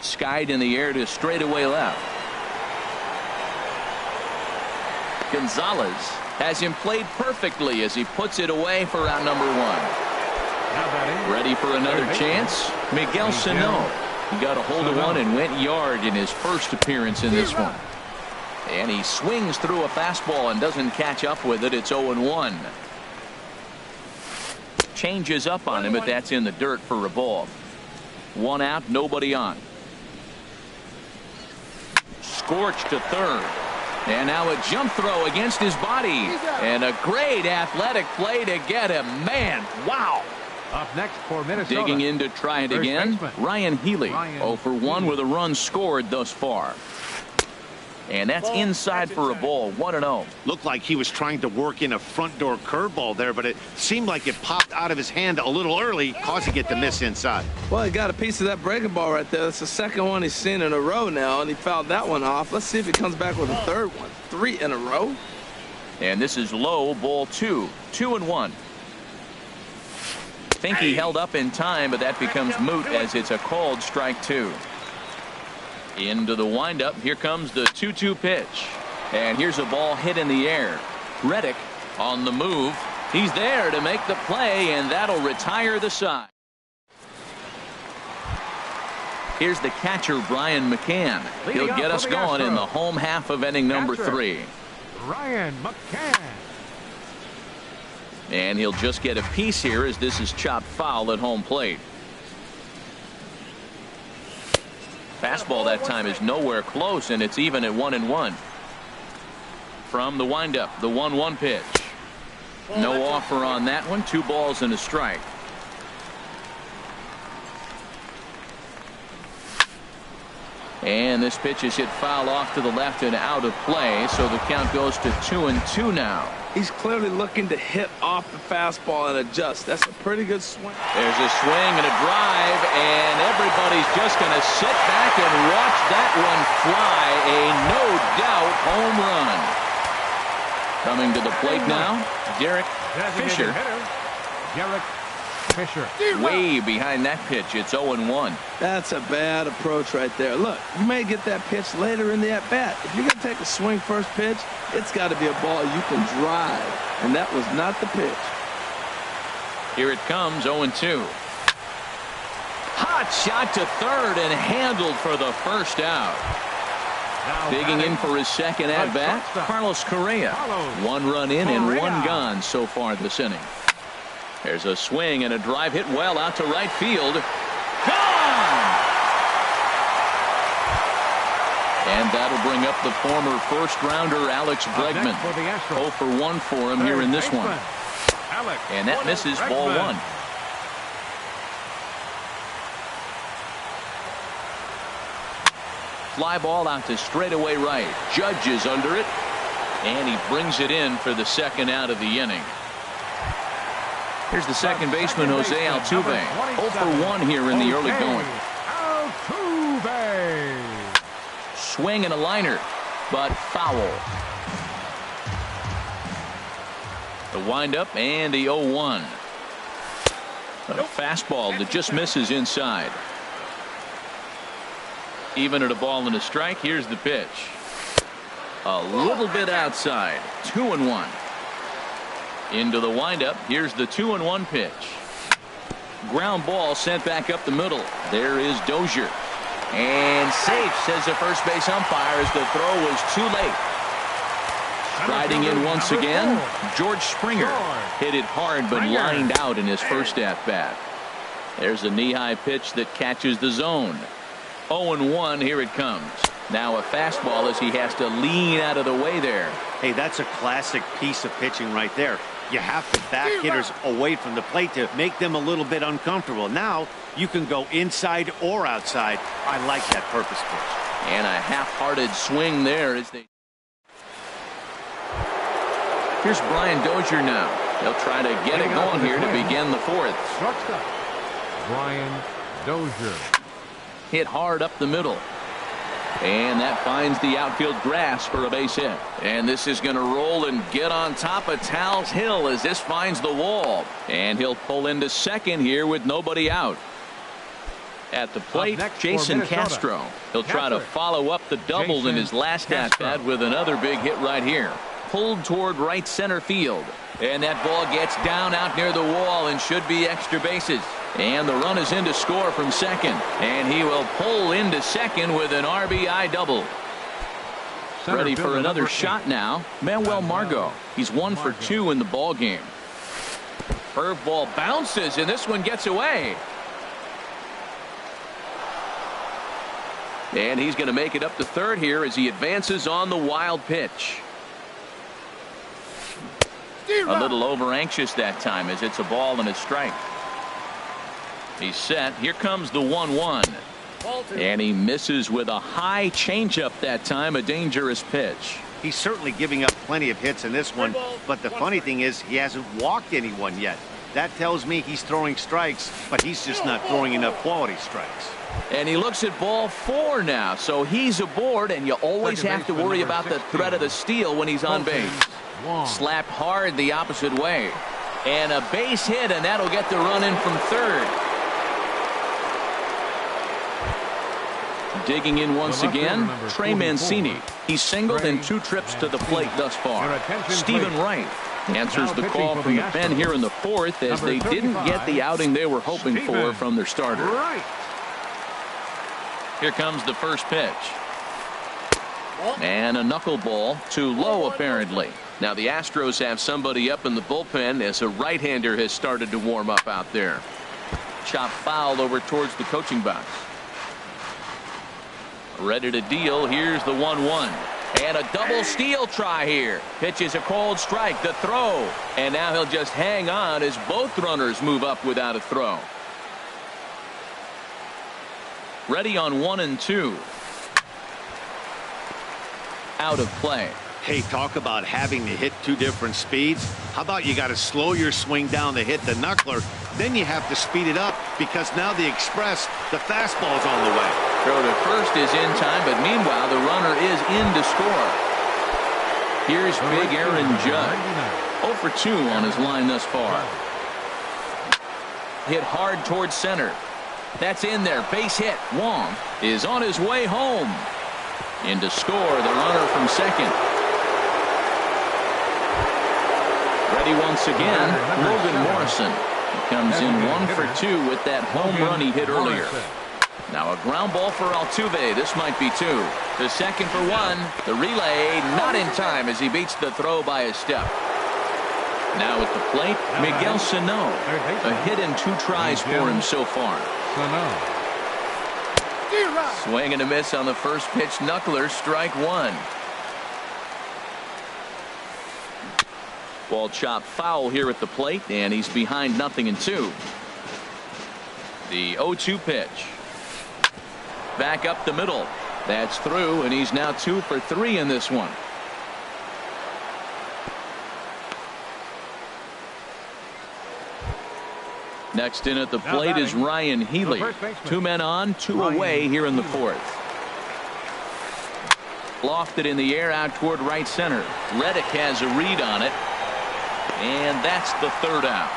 Skied in the air to straightaway left. Gonzalez has him played perfectly as he puts it away for out number 1. Ready for another chance? Miguel Sano. He got a hold of one and went yard in his first appearance in this one. And he swings through a fastball and doesn't catch up with it. It's 0-1. Changes up on him, but that's in the dirt for a ball. One out, nobody on. Scorched to third. And now a jump throw against his body. And a great athletic play to get him. Man, wow. Up next for Minnesota. Digging in to try it again, Ryan Healy. 0 for 1 with a run scored thus far. And that's inside for a ball. 1-0. Looked like he was trying to work in a front door curveball there, but it seemed like it popped out of his hand a little early, causing it to miss inside. Well, he got a piece of that breaking ball right there. That's the second one he's seen in a row now, and he fouled that one off. Let's see if he comes back with a third one. 3 in a row. And this is low, ball 2. 2-1. Think he held up in time, but that becomes moot as it's a called strike 2. Into the windup. Here comes the 2-2 pitch. And here's a ball hit in the air. Reddick on the move. He's there to make the play, and that'll retire the side. Here's the catcher, Brian McCann. He'll get us going in the home half of inning number 3. Ryan McCann. And he'll just get a piece here as this is chopped foul at home plate. Fastball that time is nowhere close, and it's even at 1-1. From the windup, the 1-1 pitch. No offer on that one. 2 balls and a strike. And this pitch is hit foul off to the left and out of play, so the count goes to 2-2 now. He's clearly looking to hit off the fastball and adjust. That's a pretty good swing. There's a swing and a drive, and everybody's just going to sit back and watch that one fly. A no-doubt home run. Coming to the plate now, Derek Fisher. Derek Fisher. Way behind that pitch. It's 0-1. That's a bad approach right there. Look, you may get that pitch later in the at-bat. If you're going to take a swing first pitch, it's got to be a ball you can drive. And that was not the pitch. Here it comes, 0-2. Hot shot to third and handled for the first out. Digging in for his second at-bat, Carlos Correa. 1 run in and 1 gone so far this inning. There's a swing and a drive hit well out to right field. Gone! And that'll bring up the former first-rounder Alex Bregman. 0 for 1 for him here in this one. And that misses ball 1. Fly ball out to straightaway right. Judge is under it, and he brings it in for the second out of the inning. Here's the second baseman, Jose Altuve. 0 for 1 here in the early going. Altuve. Swing and a liner, but foul. The windup and the 0-1. A fastball that just misses inside. Even at a ball and a strike. Here's the pitch. A little bit outside. 2-1. Into the windup. Here's the 2-1 pitch. Ground ball sent back up the middle. There is Dozier. And safe, says the first base umpire, as the throw was too late. Striding in once again, George Springer. Hit it hard but lined out in his first at-bat. There's a knee-high pitch that catches the zone. 0-1, here it comes. Now a fastball as he has to lean out of the way there. Hey, that's a classic piece of pitching right there. You have to back hitters away from the plate to make them a little bit uncomfortable. Now you can go inside or outside. I like that purpose pitch. And a half-hearted swing there as they. Here's Brian Dozier now. They'll try to get it going here to begin the 4th. Brian Dozier. Hit hard up the middle. And that finds the outfield grass for a base hit. And this is going to roll and get on top of Tal's Hill as this finds the wall. And he'll pull into second here with nobody out. At the plate, Jason Castro. He'll try to follow up the double in his last at-bat with another big hit right here. Pulled toward right center field. And that ball gets down out near the wall and should be extra bases. And the run is in to score from second. And he will pull into second with an RBI double. Ready for another shot now, Manuel Margot. He's 1 for 2 in the ball game. Curveball bounces, and this one gets away. And he's going to make it up to third here as he advances on the wild pitch. A little over anxious that time as it's a ball and a strike. He's set. Here comes the 1-1. And he misses with a high changeup that time. A dangerous pitch. He's certainly giving up plenty of hits in this one. But the funny thing is he hasn't walked anyone yet. That tells me he's throwing strikes, but he's just not throwing enough quality strikes. And he looks at ball 4 now. So he's aboard, and you always have to worry about the threat of the steal when he's on base. Slapped hard the opposite way. And a base hit, and that'll get the run in from third. Digging in once again, Trey Mancini. He's singled in 2 trips to the plate thus far. Stephen Wright answers the call from the pen here in the 4th as they didn't get the outing they were hoping for from their starter. Here comes the first pitch. And a knuckleball too low, apparently. Now the Astros have somebody up in the bullpen as a right-hander has started to warm up out there. Chop foul over towards the coaching box. Ready to deal. Here's the 1-1. And a double steal try here. Pitches a cold strike. The throw. And now he'll just hang on as both runners move up without a throw. Ready on 1 and 2. Out of play. Hey, talk about having to hit two different speeds. How about you got to slow your swing down to hit the knuckler, then you have to speed it up because now the express, the fastball is on the way. Throw to first is in time, but meanwhile the runner is in to score. Here's big Aaron Judge. 0 for 2 on his line thus far. Hit hard towards center. That's in there. Base hit. Wong is on his way home. In to score, the runner from second. Ready once again, Logan Morrison. He comes in 1 for 2 with that home run he hit earlier. Now a ground ball for Altuve. This might be 2. The second for 1. The relay not in time as he beats the throw by a step. Now at the plate, Miguel Sano. A hit in 2 tries for him so far. Swing and a miss on the first pitch. Knuckler, strike 1. Ball chopped foul here at the plate, and he's behind 0-2. The 0-2 pitch. Back up the middle. That's through, and he's now 2 for 3 in this one. Next in at the plate is Ryan Healy. 2 men on, 2 away here in the 4th. Lofted in the air out toward right center. Reddick has a read on it. And that's the 3rd out.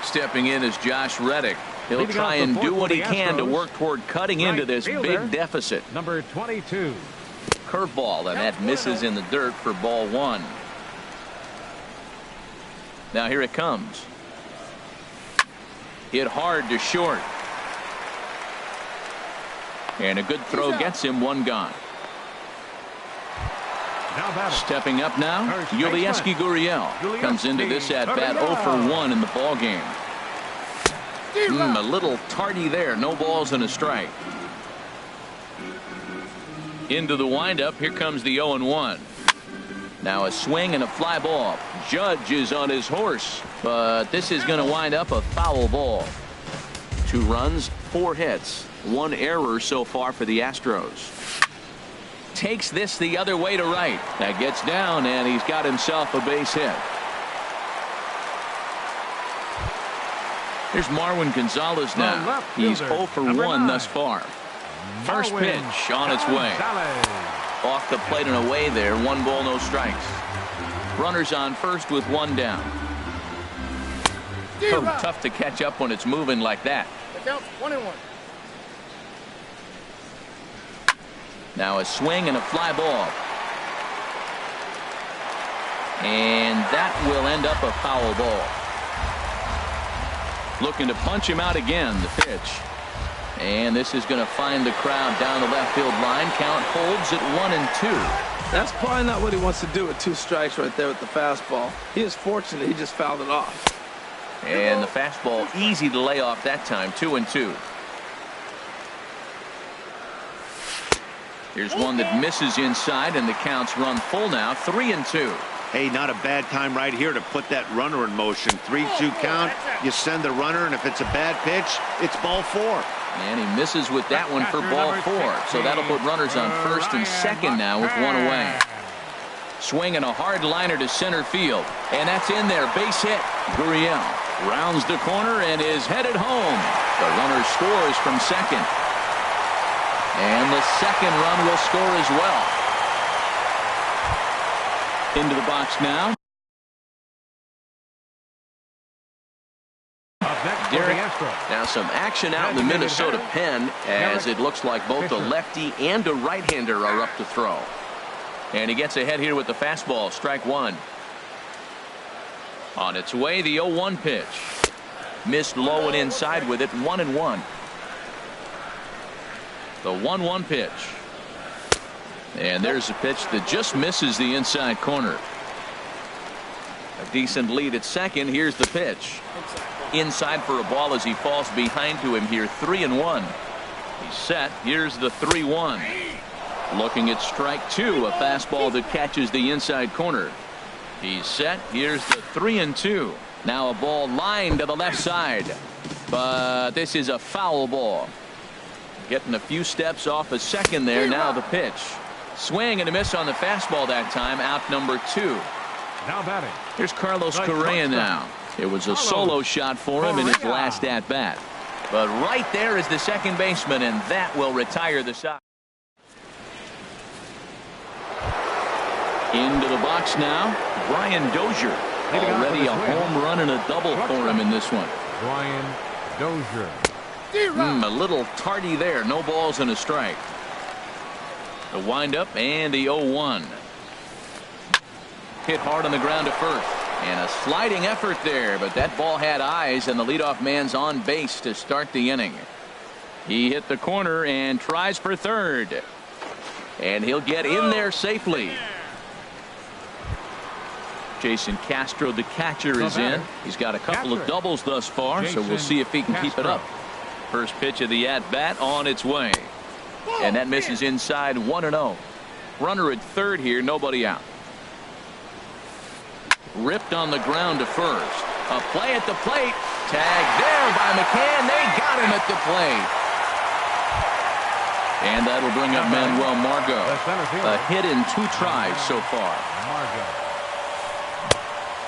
Stepping in is Josh Reddick. He'll try and do what he can to work toward cutting into this big deficit. Number 22. Curveball, and that misses in the dirt for ball 1. Now here it comes. Hit hard to short. And a good throw gets him 1 gone. Stepping up now, Yulieski Gurriel comes into this at bat 0 for 1 in the ball game. A little tardy there. No balls and a strike. Into the windup. Here comes the 0-1. Now a swing and a fly ball. Judge is on his horse, but this is going to wind up a foul ball. 2 runs, 4 hits, 1 error so far for the Astros. Takes this the other way to right. That gets down, and he's got himself a base hit. Here's Marwin Gonzalez now. He's 0 for 1 thus far. First pitch on its way. Off the plate and away there. 1 ball, no strikes. Runners on first with 1 down. So tough to catch up when it's moving like that. Now a swing and a fly ball. And that will end up a foul ball. Looking to punch him out again. The pitch. And this is going to find the crowd down the left field line. Count holds at 1 and 2. That's probably not what he wants to do with 2 strikes right there with the fastball. He is fortunate he just fouled it off. And the fastball easy to lay off that time. 2 and 2. Here's one that misses inside, and the counts run full now. 3 and 2. Hey, not a bad time right here to put that runner in motion. 3-2 count. You send the runner, and if it's a bad pitch, it's ball 4. And he misses with that one for ball 4. So that'll put runners on first and second now with 1 away. Swinging a hard liner to center field. And that's in there. Base hit. Gurriel rounds the corner and is headed home. The runner scores from second. And the second run will score as well. Into the box now. Derek, now some action out in the Minnesota pen as it looks like both a lefty and a right-hander are up to throw. And he gets ahead here with the fastball. Strike 1. On its way, the 0-1 pitch. Missed low and inside with it. 1-1. The 1-1 pitch. And there's a pitch that just misses the inside corner. A decent lead at second. Here's the pitch. Inside for a ball as he falls behind to him here. 3-1. He's set. Here's the 3-1. Looking at strike two. A fastball that catches the inside corner. He's set. Here's the 3-2. Now a ball lined to the left side. But this is a foul ball. Getting a few steps off a second there. Now the pitch. Swing and a miss on the fastball that time. Out number 2. Now batting. Here's Carlos Correa now. It was a solo shot for him in his last at bat. But right there is the second baseman, and that will retire the side. Into the box now, Brian Dozier. Already a home run and a double for him in this one. Brian Dozier. A little tardy there. No balls and a strike. The windup and the 0-1. Hit hard on the ground to first. And a sliding effort there, but that ball had eyes, and the leadoff man's on base to start the inning. He hit the corner and tries for third. And he'll get in there safely. Jason Castro, the catcher, is in. He's got a couple of doubles thus far, so we'll see if he can keep it up. First pitch of the at-bat on its way. And that misses inside. 1-0. Runner at third here, nobody out. Ripped on the ground to first. A play at the plate. Tagged there by McCann. They got him at the plate. And that'll bring up Manuel Margot. A hit in 2 tries so far.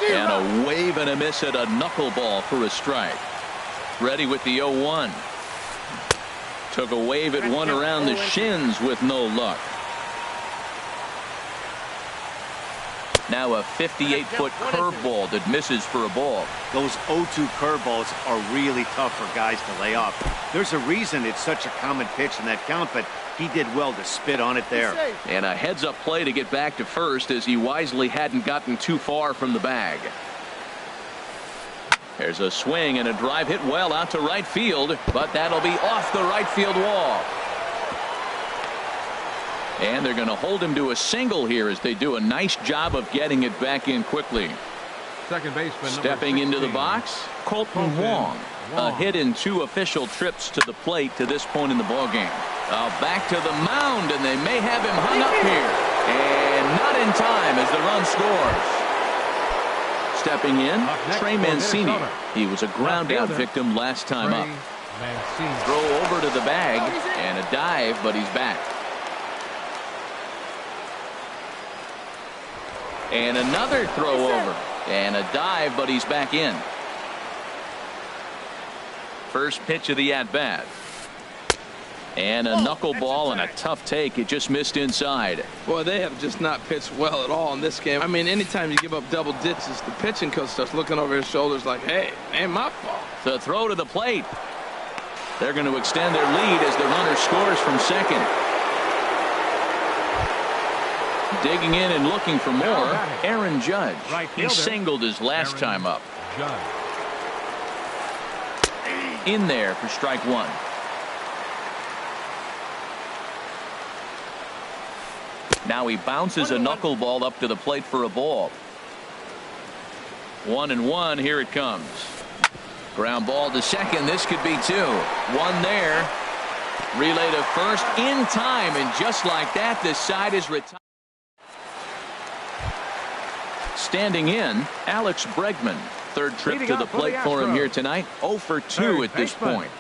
And a wave and a miss at a knuckleball for a strike. Ready with the 0-1. Took a wave at one around the shins with no luck. Now a 58-foot curveball that misses for a ball. Those 0-2 curveballs are really tough for guys to lay off. There's a reason it's such a common pitch in that count, but he did well to spit on it there. And a heads-up play to get back to first as he wisely hadn't gotten too far from the bag. There's a swing and a drive hit well out to right field, but that'll be off the right field wall. And they're going to hold him to a single here as they do a nice job of getting it back in quickly. Second baseman stepping into the box, Colton Wong. A hit in 2 official trips to the plate to this point in the ballgame. Back to the mound, and they may have him hung up here. And not in time as the run scores. Stepping in, Trey Mancini. He was a ground out victim last time up. Throw over to the bag and a dive, but he's back. And another throw over and a dive, but he's back in. First pitch of the at-bat. And a knuckleball and a tough take. It just missed inside. Boy, they have just not pitched well at all in this game. I mean, anytime you give up double digits, the pitching coach starts looking over his shoulders like, hey, ain't my fault. The throw to the plate. They're going to extend their lead as the runner scores from second. Digging in and looking for more, Aaron Judge. He singled his last time up. In there for strike 1. Now he bounces a knuckleball up to the plate for a ball. 1-1. Here it comes. Ground ball to second. This could be 2. 1 there. Relay to first in time, and just like that, this side is retired. Standing in, Alex Bregman. Third trip to the plate for him here tonight. 0 for 2 at this point.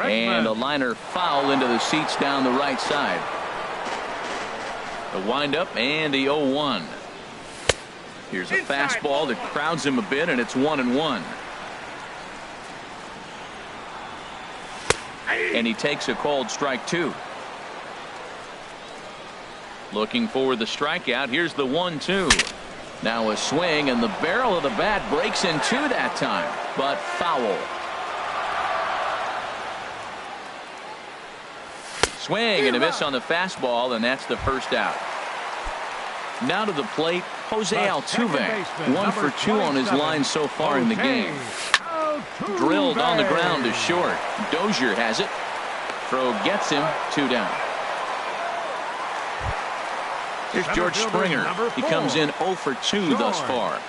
And a liner foul into the seats down the right side. The windup and the 0-1. Here's a fastball that crowds him a bit, and it's 1-1. And he takes a called strike 2. Looking for the strikeout. Here's the 1-2. Now a swing, and the barrel of the bat breaks in 2 that time, but foul. Swing and a miss on the fastball, and that's the first out. Now to the plate, Jose Altuve. 1 for 2 on his line so far in the game. Drilled on the ground to short. Dozier has it. Throw gets him. 2 down. Here's George Springer. He comes in 0 for 2 thus far.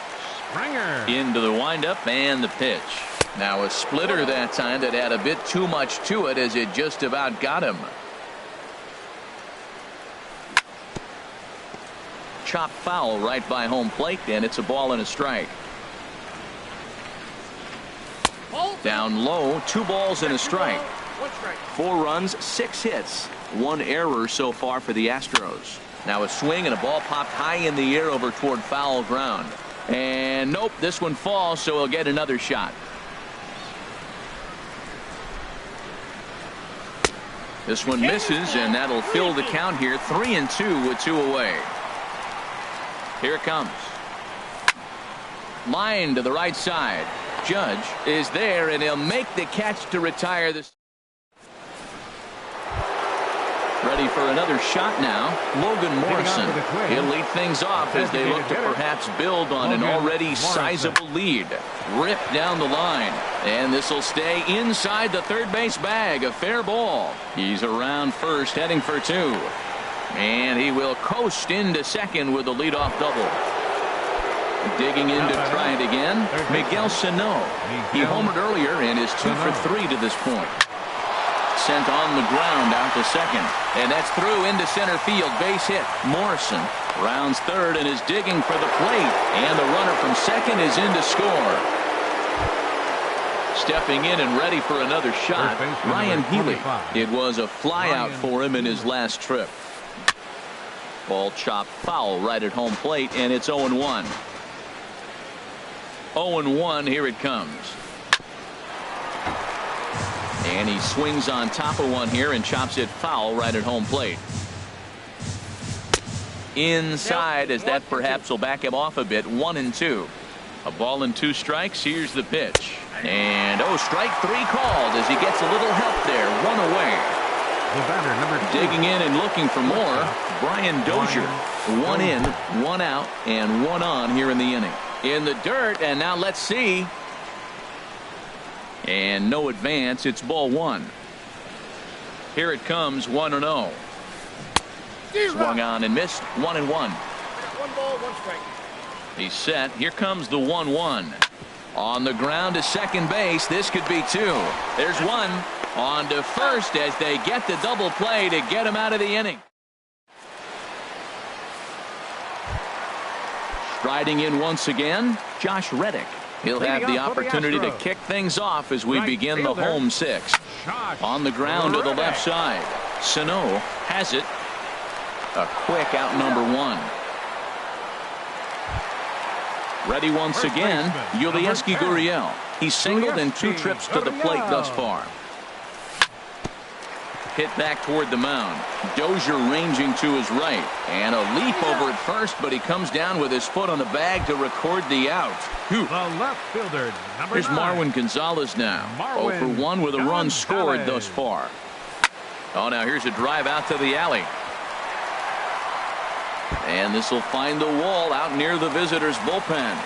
Into the windup and the pitch. Now a splitter that time that had a bit too much to it as it just about got him. Chop foul right by home plate, and it's a ball and a strike. Down low, 2 balls and a strike. 4 runs, 6 hits, 1 error so far for the Astros. Now a swing and a ball popped high in the air over toward foul ground. And nope, this one falls, so he'll get another shot. This one misses, and that'll fill the count here. 3-2 with 2 away. Here it comes. Line to the right side. Judge is there, and he'll make the catch to retire this. Ready for another shot now. Logan Morrison. He'll lead things off as they look to perhaps build on an already sizable lead. Ripped down the line. And this will stay inside the third base bag. A fair ball. He's around first, heading for 2. And he will coast into second with a leadoff double. Digging in to try it again, Miguel Sano. He homered earlier and is 2 for 3 to this point. Sent on the ground out to second. And that's through into center field. Base hit. Morrison rounds third and is digging for the plate. And the runner from second is in to score. Stepping in and ready for another shot, Ryan Healy. It was a flyout for him in his last trip. Ball chopped foul right at home plate, and it's 0-1. 0-1, here it comes. And he swings on top of one here and chops it foul right at home plate. Inside, as that perhaps will back him off a bit. 1-2. A ball and 2 strikes. Here's the pitch. And strike 3 called as he gets a little help there. 1 away. Digging in and looking for more, Brian Dozier. 1 in, 1 out, and 1 on here in the inning. In the dirt, and now let's see. And no advance. It's ball 1. Here it comes. 1-0. Swung on and missed. 1-1. 1 ball, 1 strike. He's set. Here comes the 1-1. On the ground to second base. This could be 2. There's 1. On to first as they get the double play to get him out of the inning. Striding in once again, Josh Reddick. He'll have the opportunity to kick things off as we begin the home 6. On the ground to the left side. Sano has it. A quick out number 1. Ready once again, Yulieski Gurriel. He's singled in 2 trips to the plate thus far. Hit back toward the mound. Dozier ranging to his right. And a leap over at first, but he comes down with his foot on the bag to record the out. The left fielder, number Here's 9. Marwin Gonzalez now. 0 for 1 with a run scored thus far. Oh, now here's a drive out to the alley. And this will find the wall out near the visitors' bullpen.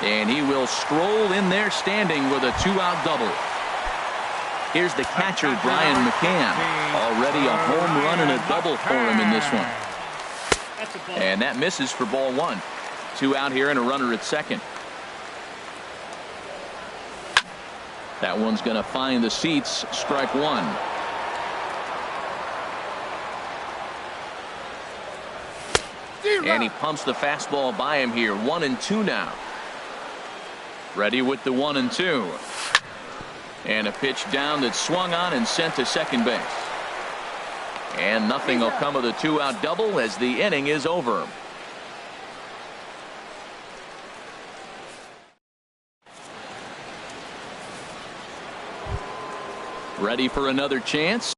And he will stroll in there standing with a 2-out double. Here's the catcher, Brian McCann. Already a home run and a double for him in this one. And that misses for ball 1. 2 out here and a runner at second. That one's going to find the seats. Strike 1. And he pumps the fastball by him here. 1-2 now. Ready with the 1-2. And a pitch down that swung on and sent to second base. And nothing will come of the 2-out double as the inning is over. Ready for another chance.